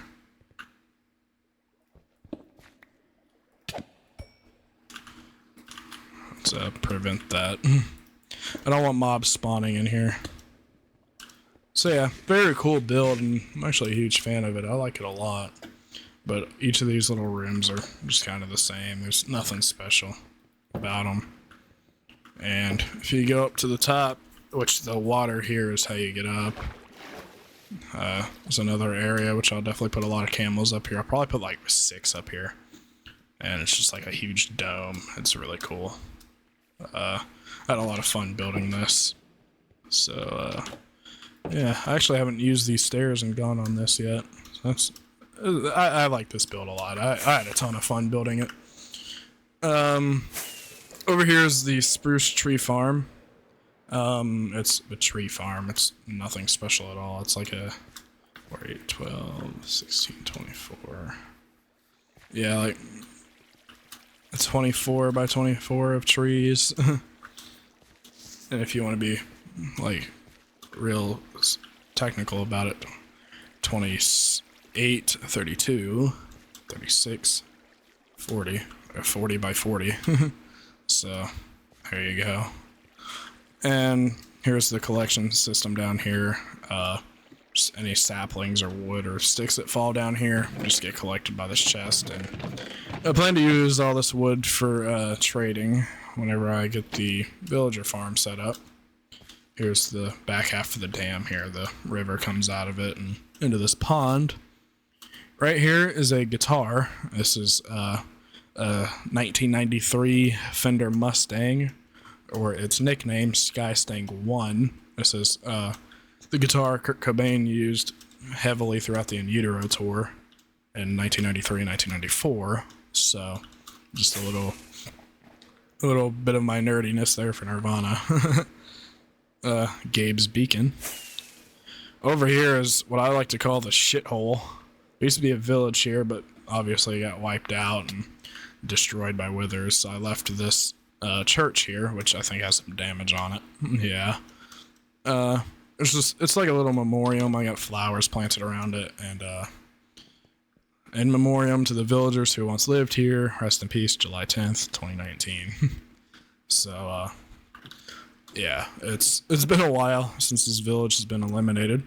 Let's prevent that. I don't want mobs spawning in here. So yeah, very cool build, and I'm actually a huge fan of it. I like it a lot. But each of these little rooms are just kind of the same. There's nothing special about them. And if you go up to the top, which the water here is how you get up. There's another area, which I'll definitely put a lot of camels up here. I'll probably put like 6 up here. And it's just like a huge dome. It's really cool. I had a lot of fun building this. So, yeah, I actually haven't used these stairs and gone on this yet. So I like this build a lot. I had a ton of fun building it. Over here is the spruce tree farm. It's a tree farm. It's nothing special at all. It's like a 4, 8, 12, 16, 24. Yeah, like a 24 by 24 of trees. And if you want to be like real technical about it, 28, 32, 36, 40, or 40 by 40. So there you go. And here's the collection system down here. Just any saplings or wood or sticks that fall down here just get collected by this chest. And I plan to use all this wood for trading whenever I get the villager farm set up. Here's the back half of the dam here. The river comes out of it and into this pond. Right here is a guitar. This is a 1993 Fender Mustang, or its nickname, Skystang 1. This is the guitar Kurt Cobain used heavily throughout the In Utero tour in 1993 and 1994. So, just a little bit of my nerdiness there for Nirvana. Gabe's Beacon. Over here is what I like to call the shithole. There used to be a village here, but obviously it got wiped out and destroyed by withers, so I left this church here, which I think has some damage on it. Yeah. It's like a little memoriam. I got flowers planted around it, and in memoriam to the villagers who once lived here. Rest in peace, July 10th, 2019. So, yeah, it's been a while since this village has been eliminated.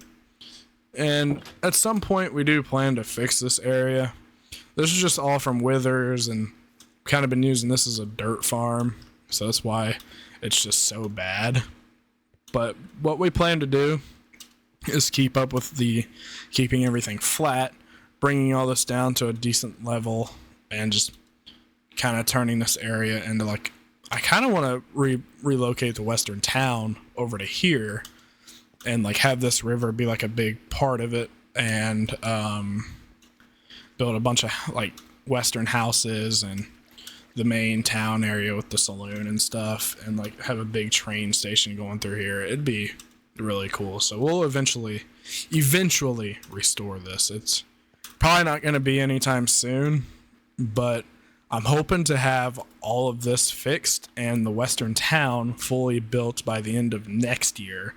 And at some point, we do plan to fix this area. This is just all from withers, and kind of been using this as a dirt farm, so that's why it's just so bad. But what we plan to do is keep up with the keeping everything flat, bringing all this down to a decent level, and just kind of turning this area into like, I kind of want to relocate the western town over to here and like have this river be like a big part of it, and build a bunch of like western houses and the main town area with the saloon and stuff, and like have a big train station going through here. It'd be really cool. So we'll eventually restore this. It's probably not going to be anytime soon, but I'm hoping to have all of this fixed and the western town fully built by the end of next year,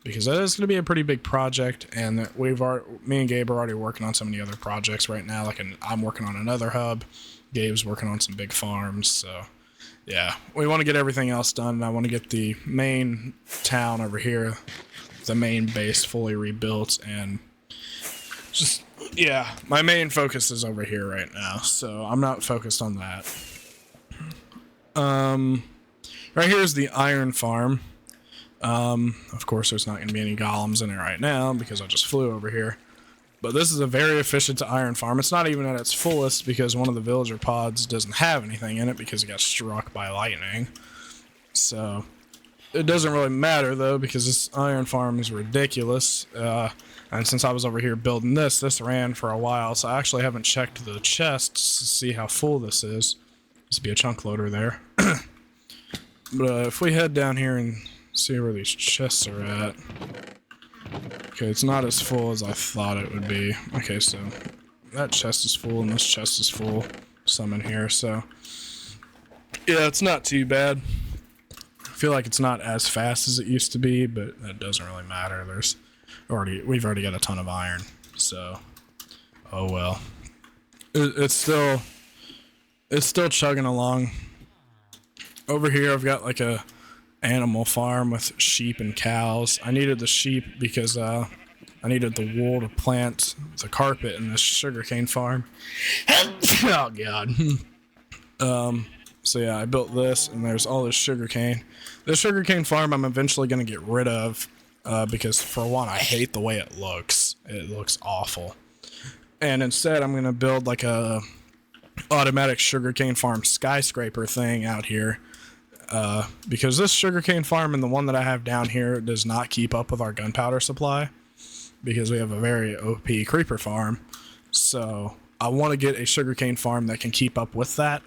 because that is going to be a pretty big project. And me and Gabe are already working on so many other projects right now. Like I'm working on another hub. Gabe's working on some big farms. So yeah, we want to get everything else done. And I want to get the main town over here the main base fully rebuilt, and just, yeah, my main focus is over here right now, so I'm not focused on that. Right here is the iron farm. Of course, there's not going to be any golems in it right now because I just flew over here. But this is a very efficient iron farm. It's not even at its fullest because one of the villager pods doesn't have anything in it because it got struck by lightning. So it doesn't really matter though because this iron farm is ridiculous. And since I was over here building this ran for a while, so I actually haven't checked the chests to see how full this is. Must be a chunk loader there. But if we head down here and see where these chests are at. Okay, it's not as full as I thought it would be. Okay, so that chest is full and this chest is full. Some in here, so yeah, it's not too bad. I feel like it's not as fast as it used to be, but that doesn't really matter. We've already got a ton of iron, so oh well. It's still chugging along. Over here, I've got like a animal farm with sheep and cows. I needed the sheep because I needed the wool to plant the carpet in this sugarcane farm. Oh god. So yeah, I built this, and there's all this sugarcane. This sugarcane farm I'm eventually going to get rid of because for one, I hate the way it looks. It looks awful. And instead, I'm going to build like a automatic sugarcane farm skyscraper thing out here. Because this sugarcane farm and the one that I have down here does not keep up with our gunpowder supply because we have a very OP creeper farm. So I want to get a sugarcane farm that can keep up with that.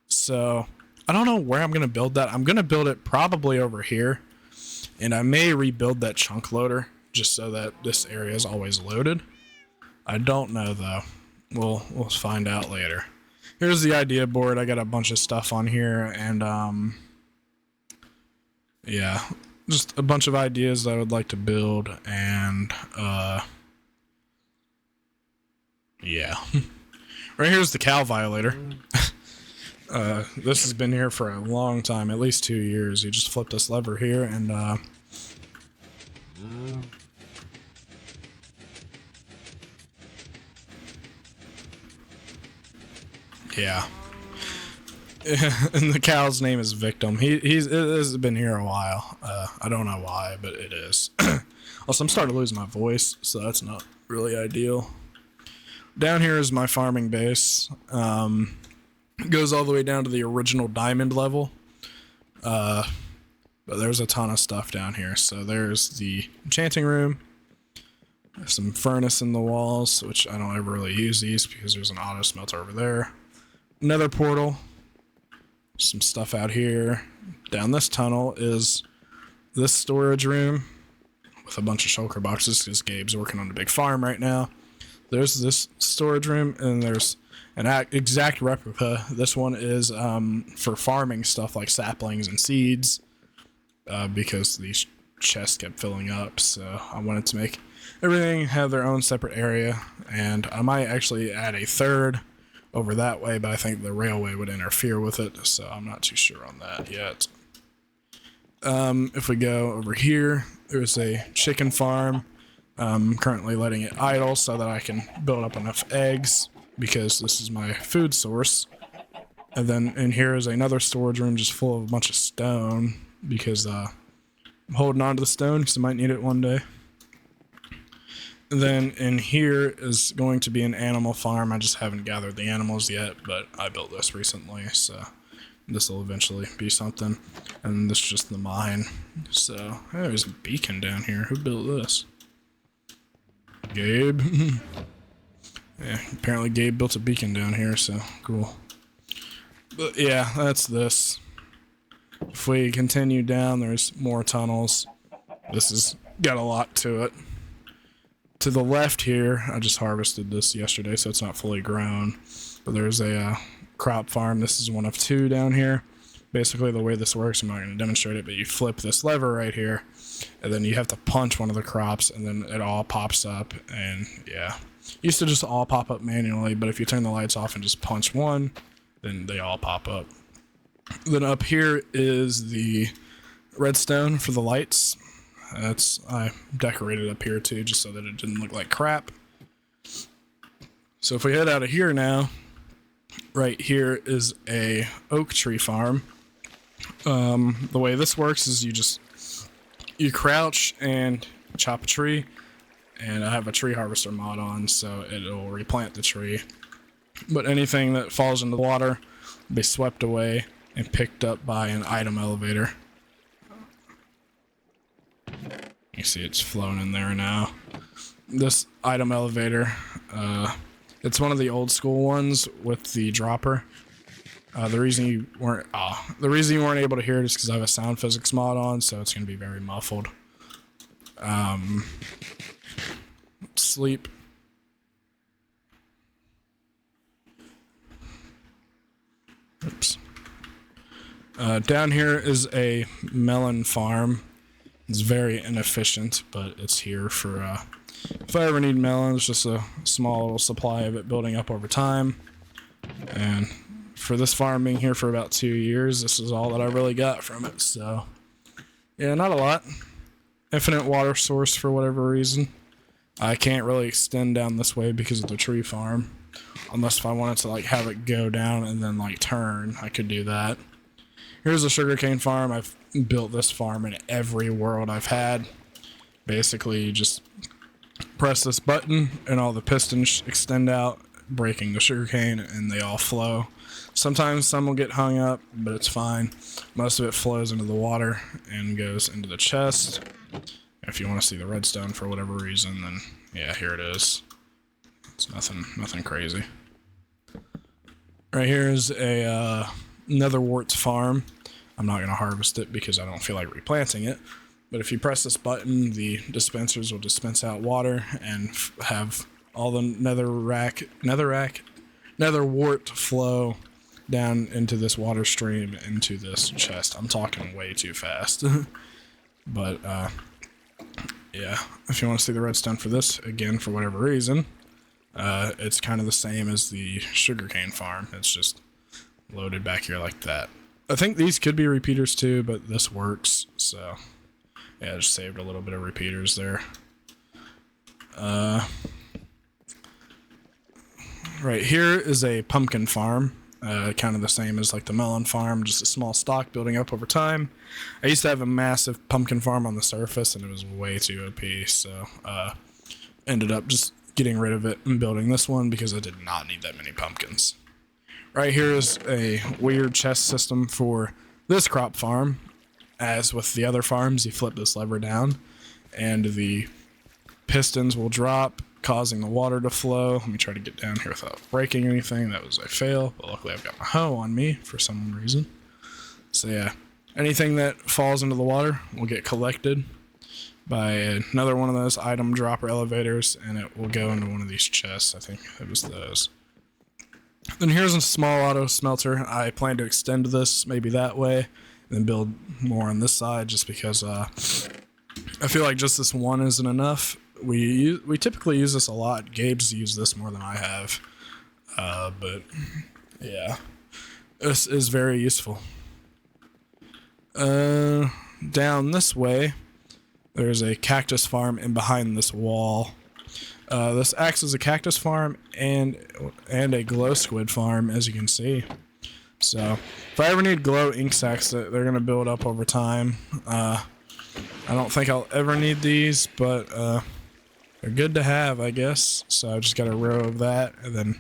So I don't know where I'm going to build that. I'm going to build it probably over here, and I may rebuild that chunk loader just so that this area is always loaded. I don't know though. We'll find out later. Here's the idea board. I got a bunch of stuff on here, and yeah, just a bunch of ideas that I would like to build, and yeah. Right here's the cow violator. This has been here for a long time, at least 2 years. You just flip this lever here, and yeah. And the cow's name is Victim. It has been here a while. I don't know why, but it is. Also, I'm starting to lose my voice, so that's not really ideal. Down here is my farming base. It goes all the way down to the original diamond level. But there's a ton of stuff down here. So there's the enchanting room. There's some furnace in the walls, which I don't ever really use these because there's an auto smelter over there. Another portal. Some stuff out here. Down this tunnel is this storage room with a bunch of shulker boxes because Gabe's working on a big farm right now. There's this storage room, and there's an exact replica. This one is for farming stuff like saplings and seeds because these chests kept filling up, so I wanted to make everything have their own separate area, and I might actually add a third over that way, but I think the railway would interfere with it, so I'm not too sure on that yet. If we go over here, there's a chicken farm. I'm currently letting it idle so that I can build up enough eggs because this is my food source. And then in here is another storage room just full of a bunch of stone because I'm holding on to the stone because I might need it one day. And then in here is going to be an animal farm. I just haven't gathered the animals yet, but I built this recently, so this will eventually be something. And this is just the mine. So, hey, there's a beacon down here. Who built this? Gabe. Yeah, apparently Gabe built a beacon down here, so cool. But yeah, that's this. If we continue down, there's more tunnels. This has got a lot to it. To the left here, I just harvested this yesterday, so it's not fully grown. But there's a crop farm. This is one of two down here. Basically, the way this works, I'm not going to demonstrate it, but you flip this lever right here, and then you have to punch one of the crops, and then it all pops up, and yeah. Used to just all pop up manually, but if you turn the lights off and just punch one, then they all pop up. Then up here is the redstone for the lights. I decorated up here too, just so that it didn't look like crap. So if we head out of here now, right here is a oak tree farm. The way this works is you crouch and chop a tree, and I have a tree harvester mod on, so it'll replant the tree. But anything that falls into the water will be swept away and picked up by an item elevator. You see it's flowing in there now. This item elevator, it's one of the old school ones with the dropper. The reason you weren't able to hear it is because I have a sound physics mod on, so it's going to be very muffled. Sleep. Oops. Down here is a melon farm. It's very inefficient, but it's here for if I ever need melons, just a small little supply of it building up over time. And for this farm being here for about 2 years, this is all that I really got from it. So yeah, not a lot. Infinite water source for whatever reason. I can't really extend down this way because of the tree farm. Unless if I wanted to like have it go down and then like turn, I could do that. Here's a sugarcane farm. I've built this farm in every world I've had. Basically, you just press this button and all the pistons extend out, breaking the sugarcane, and they all flow. Sometimes some will get hung up, but it's fine. Most of it flows into the water and goes into the chest. If you want to see the redstone for whatever reason, then yeah, here it is. It's nothing crazy. Right here is a nether warts farm. I'm not going to harvest it because I don't feel like replanting it. But if you press this button, the dispensers will dispense out water and have all the nether wart flow down into this water stream into this chest. I'm talking way too fast. But yeah, if you want to see the redstone for this, again, for whatever reason, it's kind of the same as the sugarcane farm. It's just loaded back here like that. I think these could be repeaters too, but this works, so yeah, I just saved a little bit of repeaters there. Right here is a pumpkin farm, kind of the same as like the melon farm, just a small stock building up over time. I used to have a massive pumpkin farm on the surface, and it was way too OP, so ended up just getting rid of it and building this one because I did not need that many pumpkins. Right here is a weird chest system for this crop farm. As with the other farms, you flip this lever down and the pistons will drop, causing the water to flow. Let me try to get down here without breaking anything. That was a fail, but luckily I've got my hoe on me for some reason. So yeah, anything that falls into the water will get collected by another one of those item dropper elevators, and it will go into one of these chests. I think it was those. Then here's a small auto smelter. I plan to extend this maybe that way and then build more on this side just because I feel like just this one isn't enough. We typically use this a lot. Gabe's used this more than I have. But yeah, this is very useful. Down this way, there's a cactus farm in behind this wall. This acts as a cactus farm and a glow squid farm, as you can see. So if I ever need glow ink sacs, they're going to build up over time. I don't think I'll ever need these, but they're good to have, I guess. So I just got a row of that, and then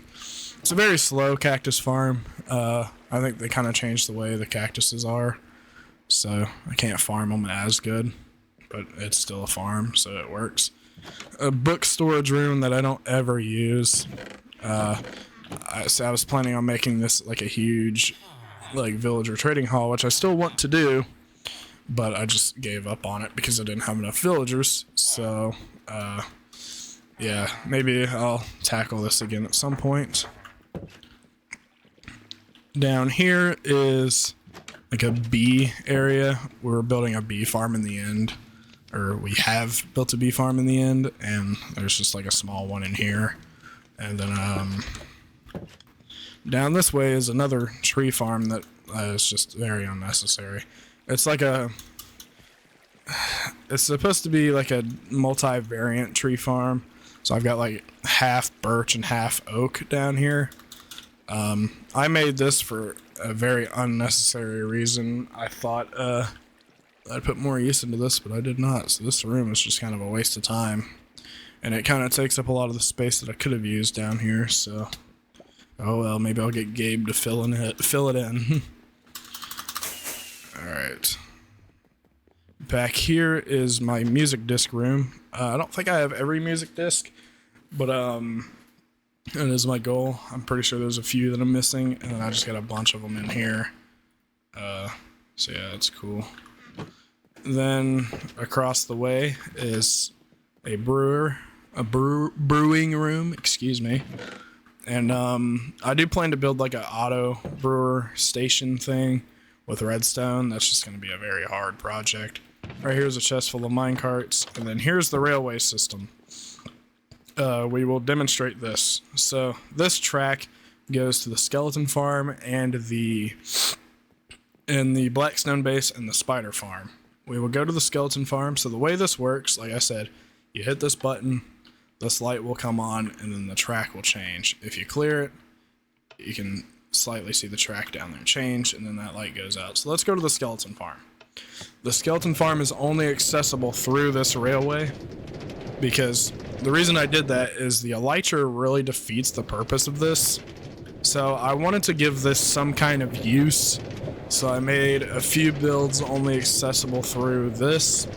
it's a very slow cactus farm. I think they kind of changed the way the cactuses are, so I can't farm them as good, but it's still a farm, so it works. A book storage room that I don't ever use. I was planning on making this like a huge like villager trading hall, which I still want to do, but I just gave up on it because I didn't have enough villagers. So yeah, maybe I'll tackle this again at some point. Down here is like a bee area. We're building a bee farm in the end. Or we have built a bee farm in the end, and there's just like a small one in here. And then down this way is another tree farm that is just very unnecessary. It's like it's supposed to be like a multi-variant tree farm. So I've got like half birch and half oak down here. I made this for a very unnecessary reason. I thought I'd put more use into this, but I did not. So this room is just kind of a waste of time. And it kind of takes up a lot of the space that I could have used down here, so... Oh well, maybe I'll get Gabe to fill it in. Alright. Back here is my music disc room. I don't think I have every music disc, but it is my goal. I'm pretty sure there's a few that I'm missing, and then I just got a bunch of them in here. So yeah, that's cool. Then across the way is a brewing room, excuse me. And I do plan to build like an auto brewer station thing with redstone. That's just going to be a very hard project. Right here's a chest full of minecarts, and then here's the railway system. We will demonstrate this. So this track goes to the skeleton farm and the blackstone base and the spider farm. We will go to the skeleton farm. So the way this works, like I said, you hit this button, this light will come on, and then the track will change. If you clear it, you can slightly see the track down there change, and then that light goes out. So let's go to the skeleton farm. The skeleton farm is only accessible through this railway, because the reason I did that is the elytra really defeats the purpose of this. So I wanted to give this some kind of use. So I made a few builds only accessible through this.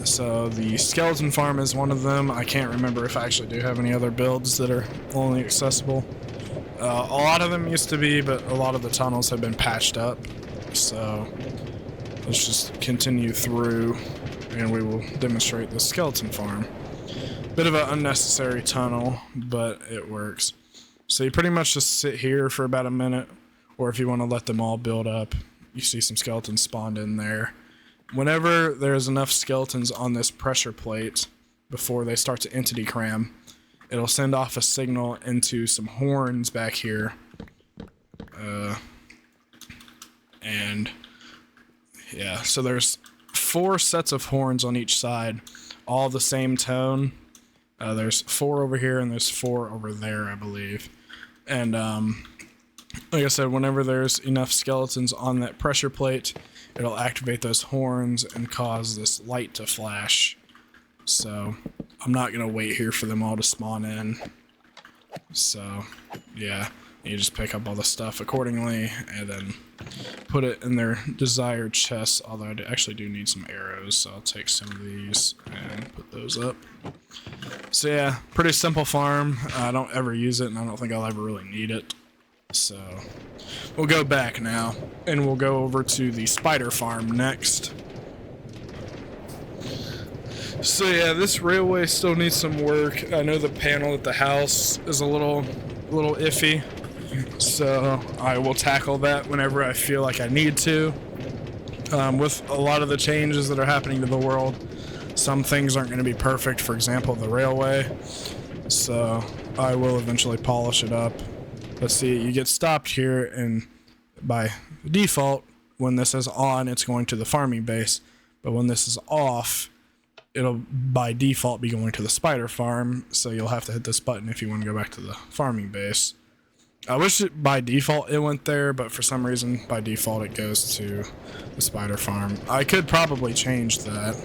So the skeleton farm is one of them. I can't remember if I actually do have any other builds that are only accessible. A lot of them used to be, but a lot of the tunnels have been patched up. So let's just continue through and we will demonstrate the skeleton farm. Bit of an unnecessary tunnel, but it works. So you pretty much just sit here for about a minute, or if you want to let them all build up, you see some skeletons spawned in there. Whenever there's enough skeletons on this pressure plate before they start to entity cram, it'll send off a signal into some horns back here. And yeah, so there's 4 sets of horns on each side, all the same tone. There's 4 over here and there's 4 over there, I believe. And like I said, whenever there's enough skeletons on that pressure plate, it'll activate those horns and cause this light to flash. So I'm not going to wait here for them all to spawn in. So yeah, you just pick up all the stuff accordingly and then put it in their desired chests. Although I actually do need some arrows, so I'll take some of these and put those up. So yeah, pretty simple farm. I don't ever use it and I don't think I'll ever really need it. So we'll go back now and we'll go over to the spider farm next. So yeah, this railway still needs some work. I know the panel at the house is a little iffy, so I will tackle that whenever I feel like I need to. With a lot of the changes that are happening to the world, some things aren't going to be perfect. For example, the railway. So I will eventually polish it up. Let's see, you get stopped here, and by default, when this is on, it's going to the farming base. But when this is off, it'll by default be going to the spider farm, so you'll have to hit this button if you want to go back to the farming base. I wish it by default it went there, but for some reason by default it goes to the spider farm. I could probably change that.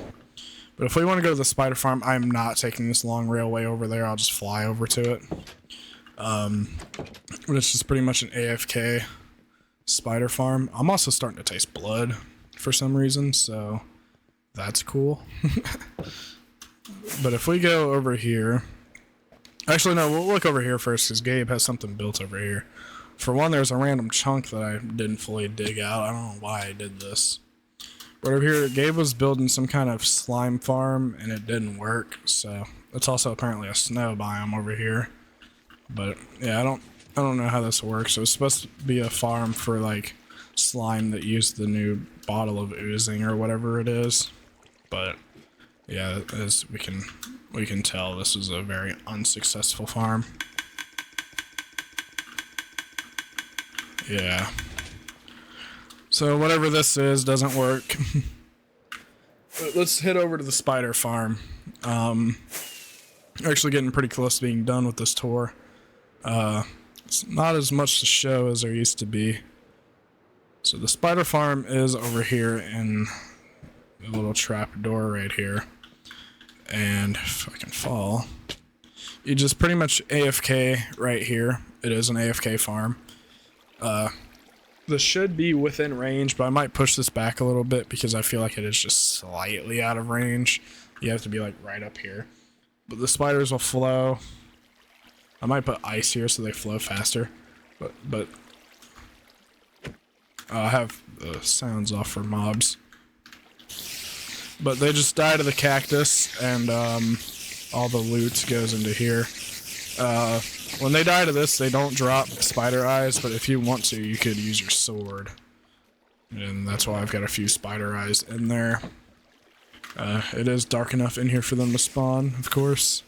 But if we want to go to the spider farm, I'm not taking this long railway over there. I'll just fly over to it. But it's just pretty much an AFK spider farm. I'm also starting to taste blood for some reason, so that's cool. But if we go over here, actually no, we'll look over here first because Gabe has something built over here. For one, there's a random chunk that I didn't fully dig out. I don't know why I did this. But over here, Gabe was building some kind of slime farm and it didn't work, so it's also apparently a snow biome over here. But yeah, I don't know how this works. It was supposed to be a farm for like slime that used the new bottle of oozing or whatever it is. But yeah, as we can tell, this is a very unsuccessful farm. Yeah. So whatever this is doesn't work. let's head over to the spider farm. Actually getting pretty close to being done with this tour. It's not as much to show as there used to be. So the spider farm is over here in a little trap door right here. And if I can fall, you just pretty much AFK right here. It is an AFK farm. This should be within range, but I might push this back a little bit because I feel like it is just slightly out of range. You have to be like right up here. But the spiders will flow. I might put ice here so they flow faster. But I have the sounds off for mobs. But they just die to the cactus, and all the loot goes into here. When they die to this, they don't drop spider eyes, but if you want to, you could use your sword. And that's why I've got a few spider eyes in there. It is dark enough in here for them to spawn, of course.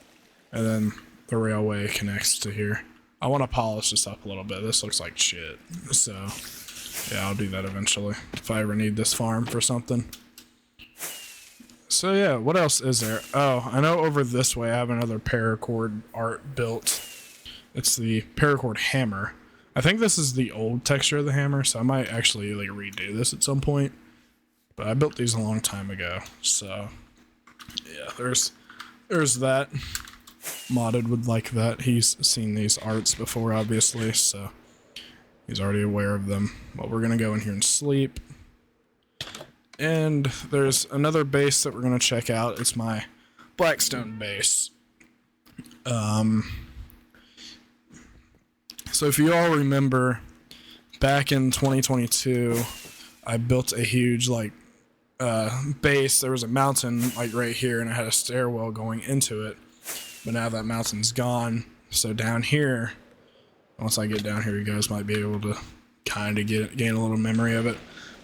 And then the railway connects to here. I want to polish this up a little bit. This looks like shit. So, yeah, I'll do that eventually if I ever need this farm for something. So yeah, what else is there? Oh, I know over this way I have another paracord art built. It's the paracord hammer. I think this is the old texture of the hammer, so I might actually like redo this at some point. But I built these a long time ago, so yeah, there's that. Modded would like that. He's seen these arts before, obviously, so he's already aware of them. But we're gonna go in here and sleep. And there's another base that we're going to check out. It's my Blackstone base. So if you all remember, back in 2022, I built a huge, like, base. There was a mountain, like, right here, and I had a stairwell going into it. But now that mountain's gone. So down here, once I get down here, you guys might be able to kind of gain a little memory of it.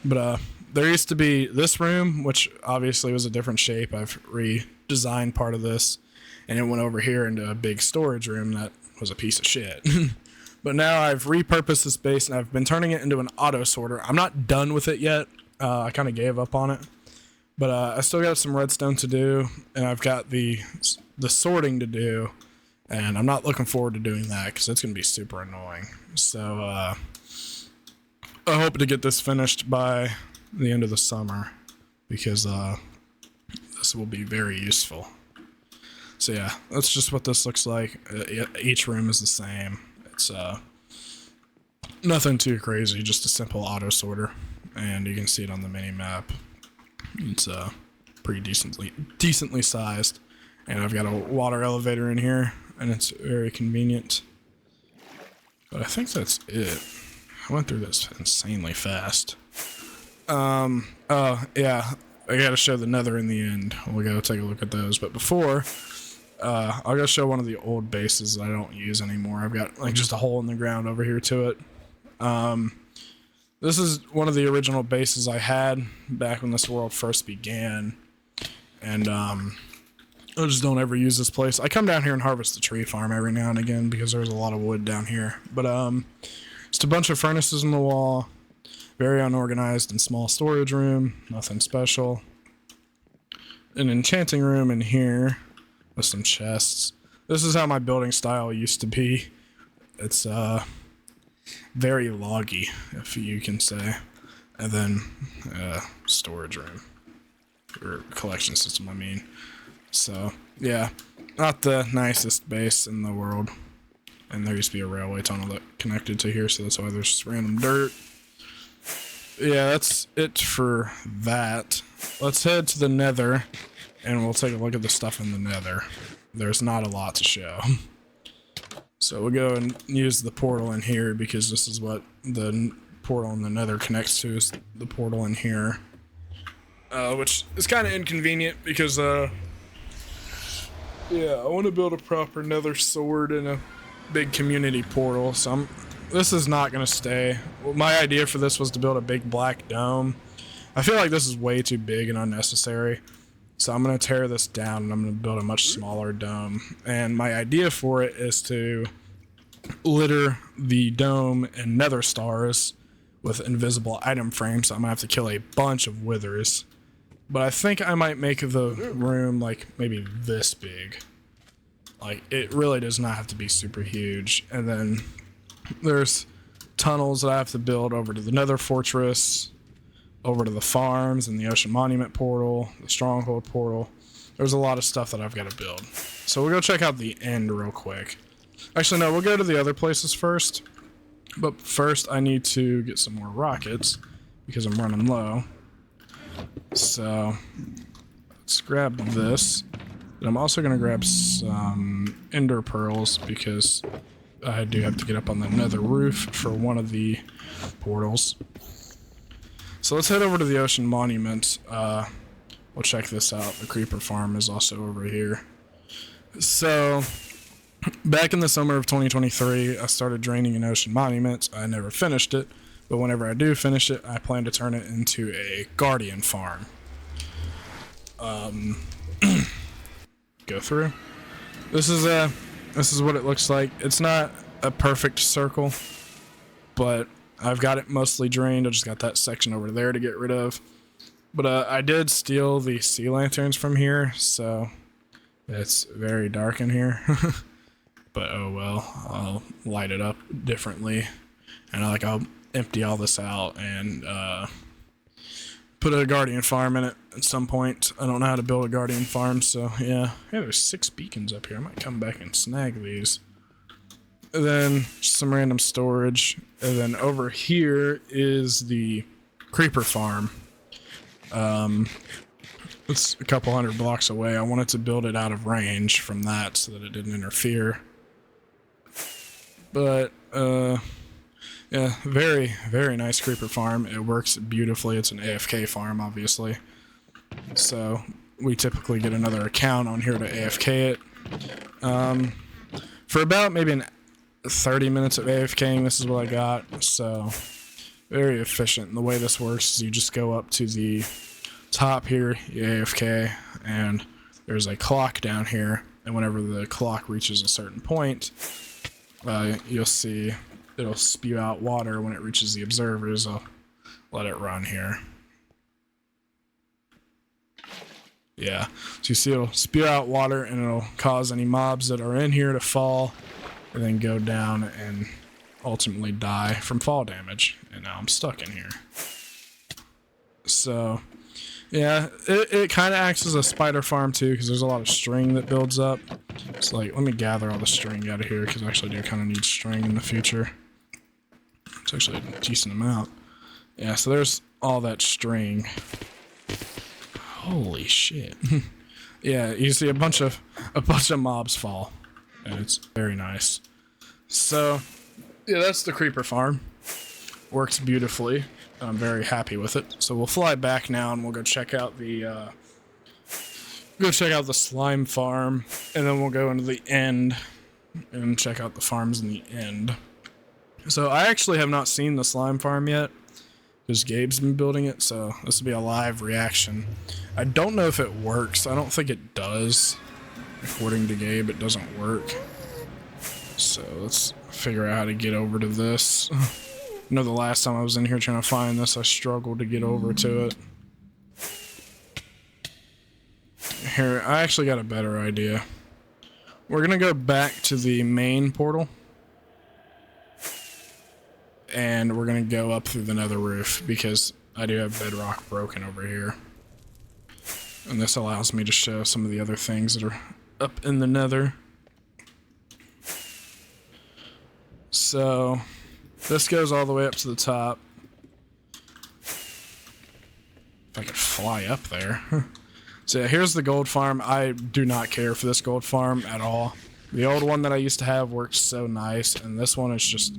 But, there used to be this room, which obviously was a different shape. I've redesigned part of this, and it went over here into a big storage room that was a piece of shit. But now I've repurposed this base, and I've been turning it into an auto sorter. I'm not done with it yet. I kind of gave up on it. But I still got some redstone to do, and I've got the sorting to do, and I'm not looking forward to doing that because it's going to be super annoying. So I hope to get this finished by the end of the summer, because this will be very useful. So yeah, that's just what this looks like. Each room is the same. It's nothing too crazy, just a simple auto sorter, and you can see it on the mini map. It's pretty decently sized, and I've got a water elevator in here, and it's very convenient. But I think that's it. I went through this insanely fast. Oh, yeah, I gotta show the nether in the end. We'll go take a look at those, but before, I'll go show one of the old bases that I don't use anymore. I've got, like, just a hole in the ground over here to it. This is one of the original bases I had back when this world first began, and, I just don't ever use this place. I come down here and harvest the tree farm every now and again because there's a lot of wood down here, but, just a bunch of furnaces in the wall. Very unorganized and small storage room, nothing special. An enchanting room in here with some chests. This is how my building style used to be. It's very loggy, if you can say. And then storage room, or collection system, I mean. So yeah, not the nicest base in the world. And there used to be a railway tunnel that connected to here, so that's why there's just random dirt. Yeah, that's it for that. Let's head to the nether, and we'll take a look at the stuff in the nether. There's not a lot to show. So we'll go and use the portal in here, because this is what the portal in the nether connects to, is the portal in here. Which is kind of inconvenient, because, yeah, I want to build a proper nether sword and a big community portal, so this is not going to stay. Well, my idea for this was to build a big black dome. I feel like this is way too big and unnecessary. So I'm going to tear this down and I'm going to build a much smaller dome. And my idea for it is to litter the dome and nether stars with invisible item frames. So I'm going to have to kill a bunch of withers. But I think I might make the room like maybe this big. Like, it really does not have to be super huge. And then there's tunnels that I have to build over to the Nether Fortress, over to the farms and the Ocean Monument portal, the Stronghold portal. There's a lot of stuff that I've got to build. So we'll go check out the end real quick. Actually, no, we'll go to the other places first. But first, I need to get some more rockets because I'm running low. So let's grab this. And I'm also going to grab some ender pearls because I do have to get up on the nether roof for one of the portals. So let's head over to the Ocean Monument. We'll check this out. The creeper farm is also over here. So back in the summer of 2023, I started draining an Ocean Monument. I never finished it, but whenever I do finish it, I plan to turn it into a guardian farm. Go through. This is what it looks like. It's not a perfect circle, but I've got it mostly drained. I just got that section over there to get rid of. But I did steal the sea lanterns from here, so it's very dark in here. But oh well, I'll light it up differently. And I'll empty all this out and put a guardian farm in it at some point. I don't know how to build a guardian farm, so yeah. Hey, there's 6 beacons up here. I might come back and snag these. And then some random storage. And then over here is the creeper farm. It's a couple hundred blocks away. I wanted to build it out of range from that so that it didn't interfere. But, yeah, very, very nice creeper farm. It works beautifully. It's an AFK farm, obviously. So we typically get another account on here to AFK it. For about maybe 30 minutes of AFKing, this is what I got. So very efficient. And the way this works is you just go up to the top here, you AFK, and there's a clock down here. And whenever the clock reaches a certain point, you'll see it'll spew out water when it reaches the observers. I'll let it run here. Yeah, so you see it'll spew out water and it'll cause any mobs that are in here to fall and then go down and ultimately die from fall damage. And now I'm stuck in here. So yeah, it kind of acts as a spider farm too, because there's a lot of string that builds up. So like, let me gather all the string out of here, because I actually do kind of need string in the future. It's actually a decent amount. Yeah, so there's all that string. Holy shit. Yeah, you see a bunch of mobs fall, and it's very nice. So yeah, that's the creeper farm. Works beautifully. I'm very happy with it. So we'll fly back now and we'll go check out the slime farm, and then we'll go into the end and check out the farms in the end. So I actually have not seen the slime farm yet because Gabe's been building it, so this will be a live reaction. I don't know if it works. I don't think it does. According to Gabe, it doesn't work. So let's figure out how to get over to this. I know the last time I was in here trying to find this, I struggled to get over to it. Here, I actually got a better idea. We're gonna go back to the main portal. And we're gonna go up through the nether roof, because I do have bedrock broken over here. And this allows me to show some of the other things that are up in the nether. So this goes all the way up to the top. If I could fly up there. So yeah, here's the gold farm. I do not care for this gold farm at all. The old one that I used to have worked so nice, and this one is just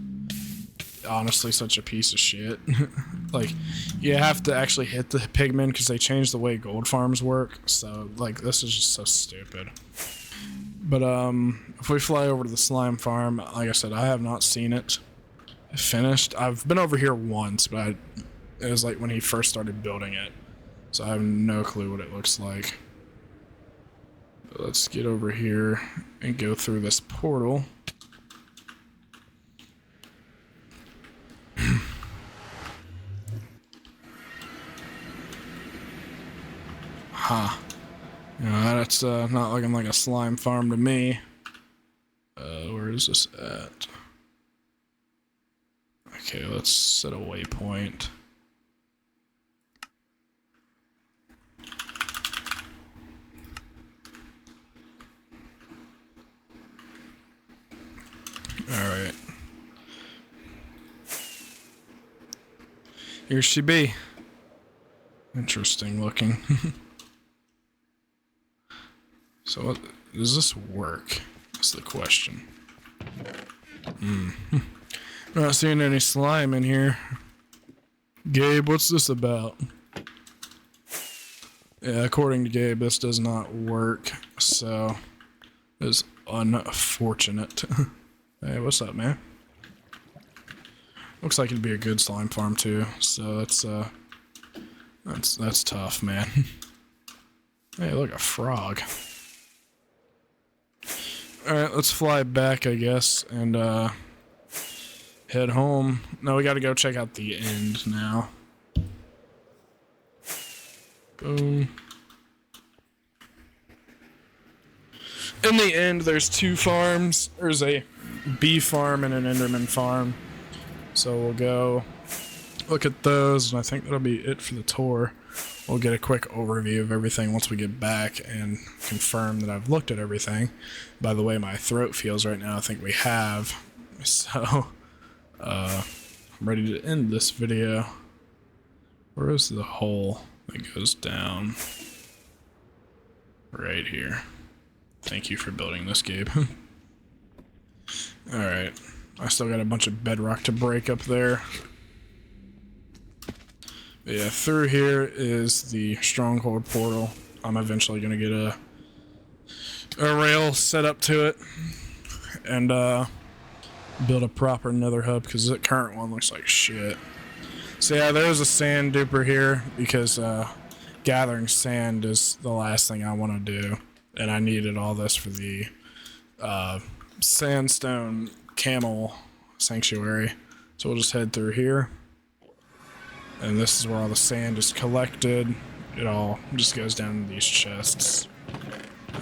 honestly such a piece of shit. Like, you have to actually hit the pigmen because they changed the way gold farms work. So like, this is just so stupid. But if we fly over to the slime farm, like I said, I have not seen it finished. I've been over here once, but it was like when he first started building it, so I have no clue what it looks like. But let's get over here and go through this portal. It's not looking like a slime farm to me. Where is this at? Okay, let's set a waypoint. Alright. Here she be. Interesting looking. So what, does this work? That's the question. Not seeing any slime in here. Gabe, what's this about? Yeah, according to Gabe, this does not work. So, it's unfortunate. Hey, what's up, man? Looks like it'd be a good slime farm too. So that's tough, man. Hey, look, a frog. Alright, let's fly back, I guess, and head home. No, we gotta go check out the end now. Boom. In the end, there's two farms. There's a bee farm and an Enderman farm. So we'll go look at those, and I think that'll be it for the tour. We'll get a quick overview of everything once we get back and confirm that I've looked at everything. By the way, my throat feels right now. I think we have. So, I'm ready to end this video. Where is the hole that goes down? Right here. Thank you for building this, Gabe. Alright. I still got a bunch of bedrock to break up there. But yeah, through here is the stronghold portal. I'm eventually gonna get a rail set up to it and build a proper nether hub, because the current one looks like shit. So yeah, there's a sand duper here because gathering sand is the last thing I want to do, and I needed all this for the sandstone camel sanctuary. So we'll just head through here, and this is where all the sand is collected. It all just goes down in these chests.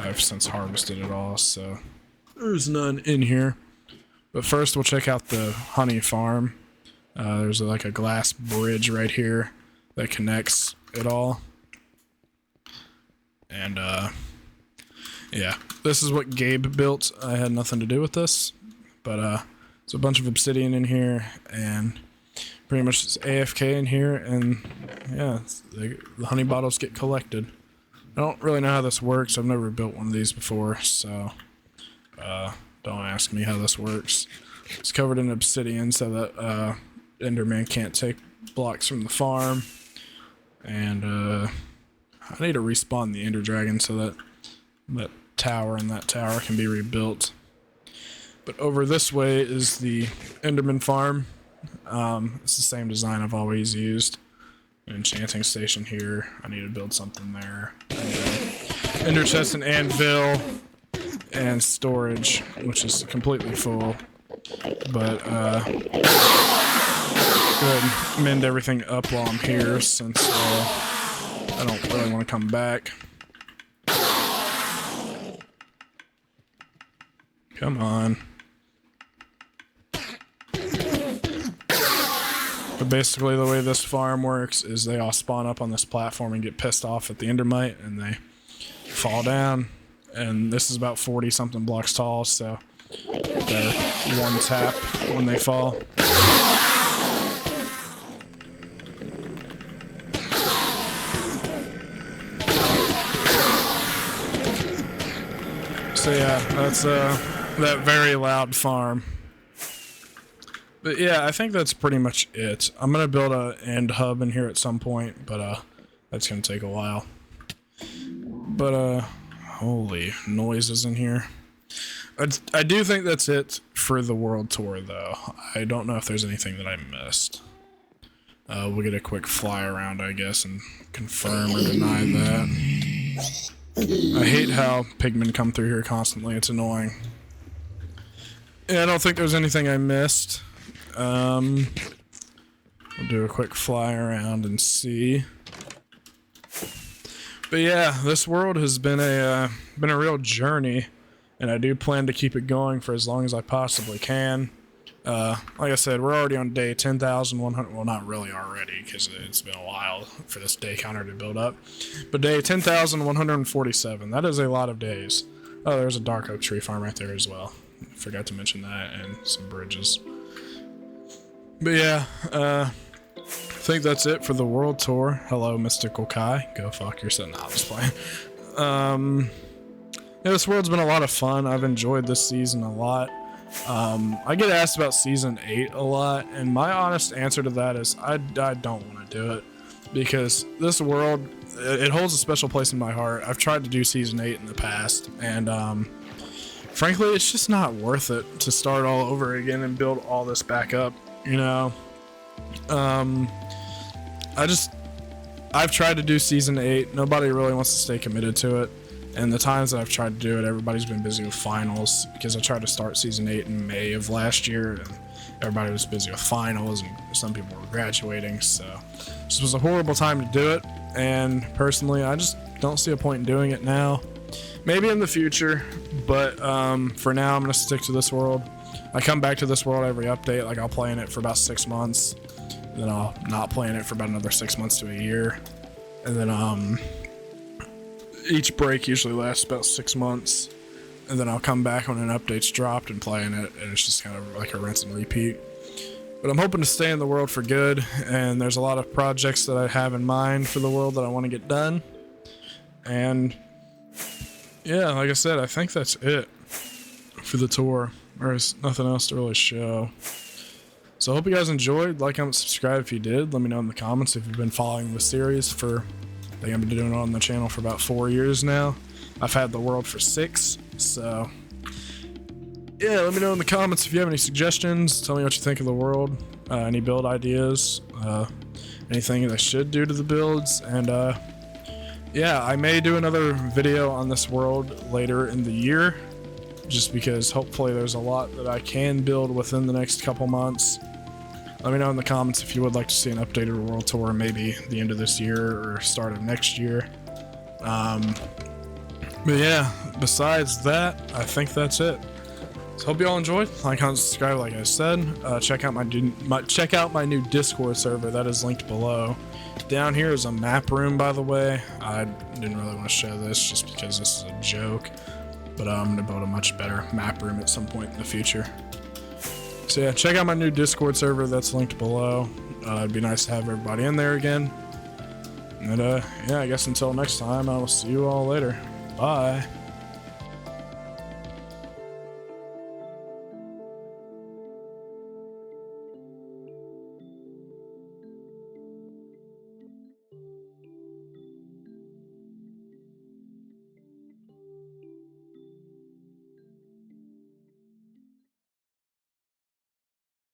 I've since harvested it all, so there's none in here. But first we'll check out the honey farm. There's like a glass bridge right here that connects it all. And yeah, this is what Gabe built. I had nothing to do with this, but there's a bunch of obsidian in here, and pretty much it's AFK in here, and yeah, the honey bottles get collected. I don't really know how this works. I've never built one of these before, so don't ask me how this works. It's covered in obsidian so that Enderman can't take blocks from the farm, and I need to respawn the Ender Dragon so that that tower and that tower can be rebuilt. But over this way is the Enderman farm. It's the same design I've always used. An enchanting station here. I need to build something there. Ender chest and anvil and storage, which is completely full. But go ahead and mend everything up while I'm here, since I don't really want to come back. Come on. But basically the way this farm works is they all spawn up on this platform and get pissed off at the endermite, and they fall down. And this is about 40 something blocks tall, so they're one tap when they fall. So yeah, that's that very loud farm. But yeah, I think that's pretty much it. I'm gonna build a end hub in here at some point, but that's gonna take a while. But holy noises in here. I do think that's it for the world tour, though. I don't know if there's anything that I missed. We'll get a quick fly around, I guess, and confirm or deny that. I hate how pigmen come through here constantly. It's annoying. Yeah, I don't think there's anything I missed. We'll do a quick fly around and see. But yeah, this world has been a real journey, and I do plan to keep it going for as long as I possibly can. Like I said, we're already on day 10,100. Well, not really already, because it's been a while for this day counter to build up. But day 10,147. That is a lot of days. Oh, there's a dark oak tree farm right there as well. Forgot to mention that, and some bridges. But yeah, I think that's it for the world tour. Hello, Mystical Kai. Go fuck yourself. Nah, I'm just playing. Yeah, this world's been a lot of fun. I've enjoyed this season a lot. I get asked about season 8 a lot, and my honest answer to that is I don't want to do it, because this world, it holds a special place in my heart. I've tried to do season 8 in the past, and frankly, it's just not worth it to start all over again and build all this back up, you know. I've tried to do season 8. Nobody really wants to stay committed to it. And the times that I've tried to do it, everybody's been busy with finals, because I tried to start season 8 in May of last year, and everybody was busy with finals, and some people were graduating, so this was a horrible time to do it. And personally, I just don't see a point in doing it now. Maybe in the future, but for now, I'm gonna stick to this world. I come back to this world every update. Like, I'll play in it for about 6 months, then I'll not play in it for about another 6 months to a year, and then each break usually lasts about 6 months, and then I'll come back when an update's dropped and play in it, and it's just kind of like a rinse and repeat. But I'm hoping to stay in the world for good, and there's a lot of projects that I have in mind for the world that I want to get done. And yeah, like I said, I think that's it for the tour. There's nothing else to really show. So I hope you guys enjoyed. Like, comment, subscribe if you did. Let me know in the comments if you've been following the series for, I think I've been doing it on the channel for about 4 years now. I've had the world for 6, so yeah, let me know in the comments if you have any suggestions. Tell me what you think of the world, any build ideas, anything that I should do to the builds, and yeah, I may do another video on this world later in the year, just because hopefully there's a lot that I can build within the next couple months. Let me know in the comments if you would like to see an updated world tour, maybe the end of this year or start of next year. But yeah, besides that, I think that's it. So hope you all enjoyed. Like, comment, subscribe, like I said. Check out my new Discord server. That is linked below. Down here is a map room, by the way. I didn't really want to show this just because this is a joke, but I'm gonna build a much better map room at some point in the future. So yeah, check out my new Discord server. That's linked below. It'd be nice to have everybody in there again. And yeah, I guess until next time, I will see you all later. Bye.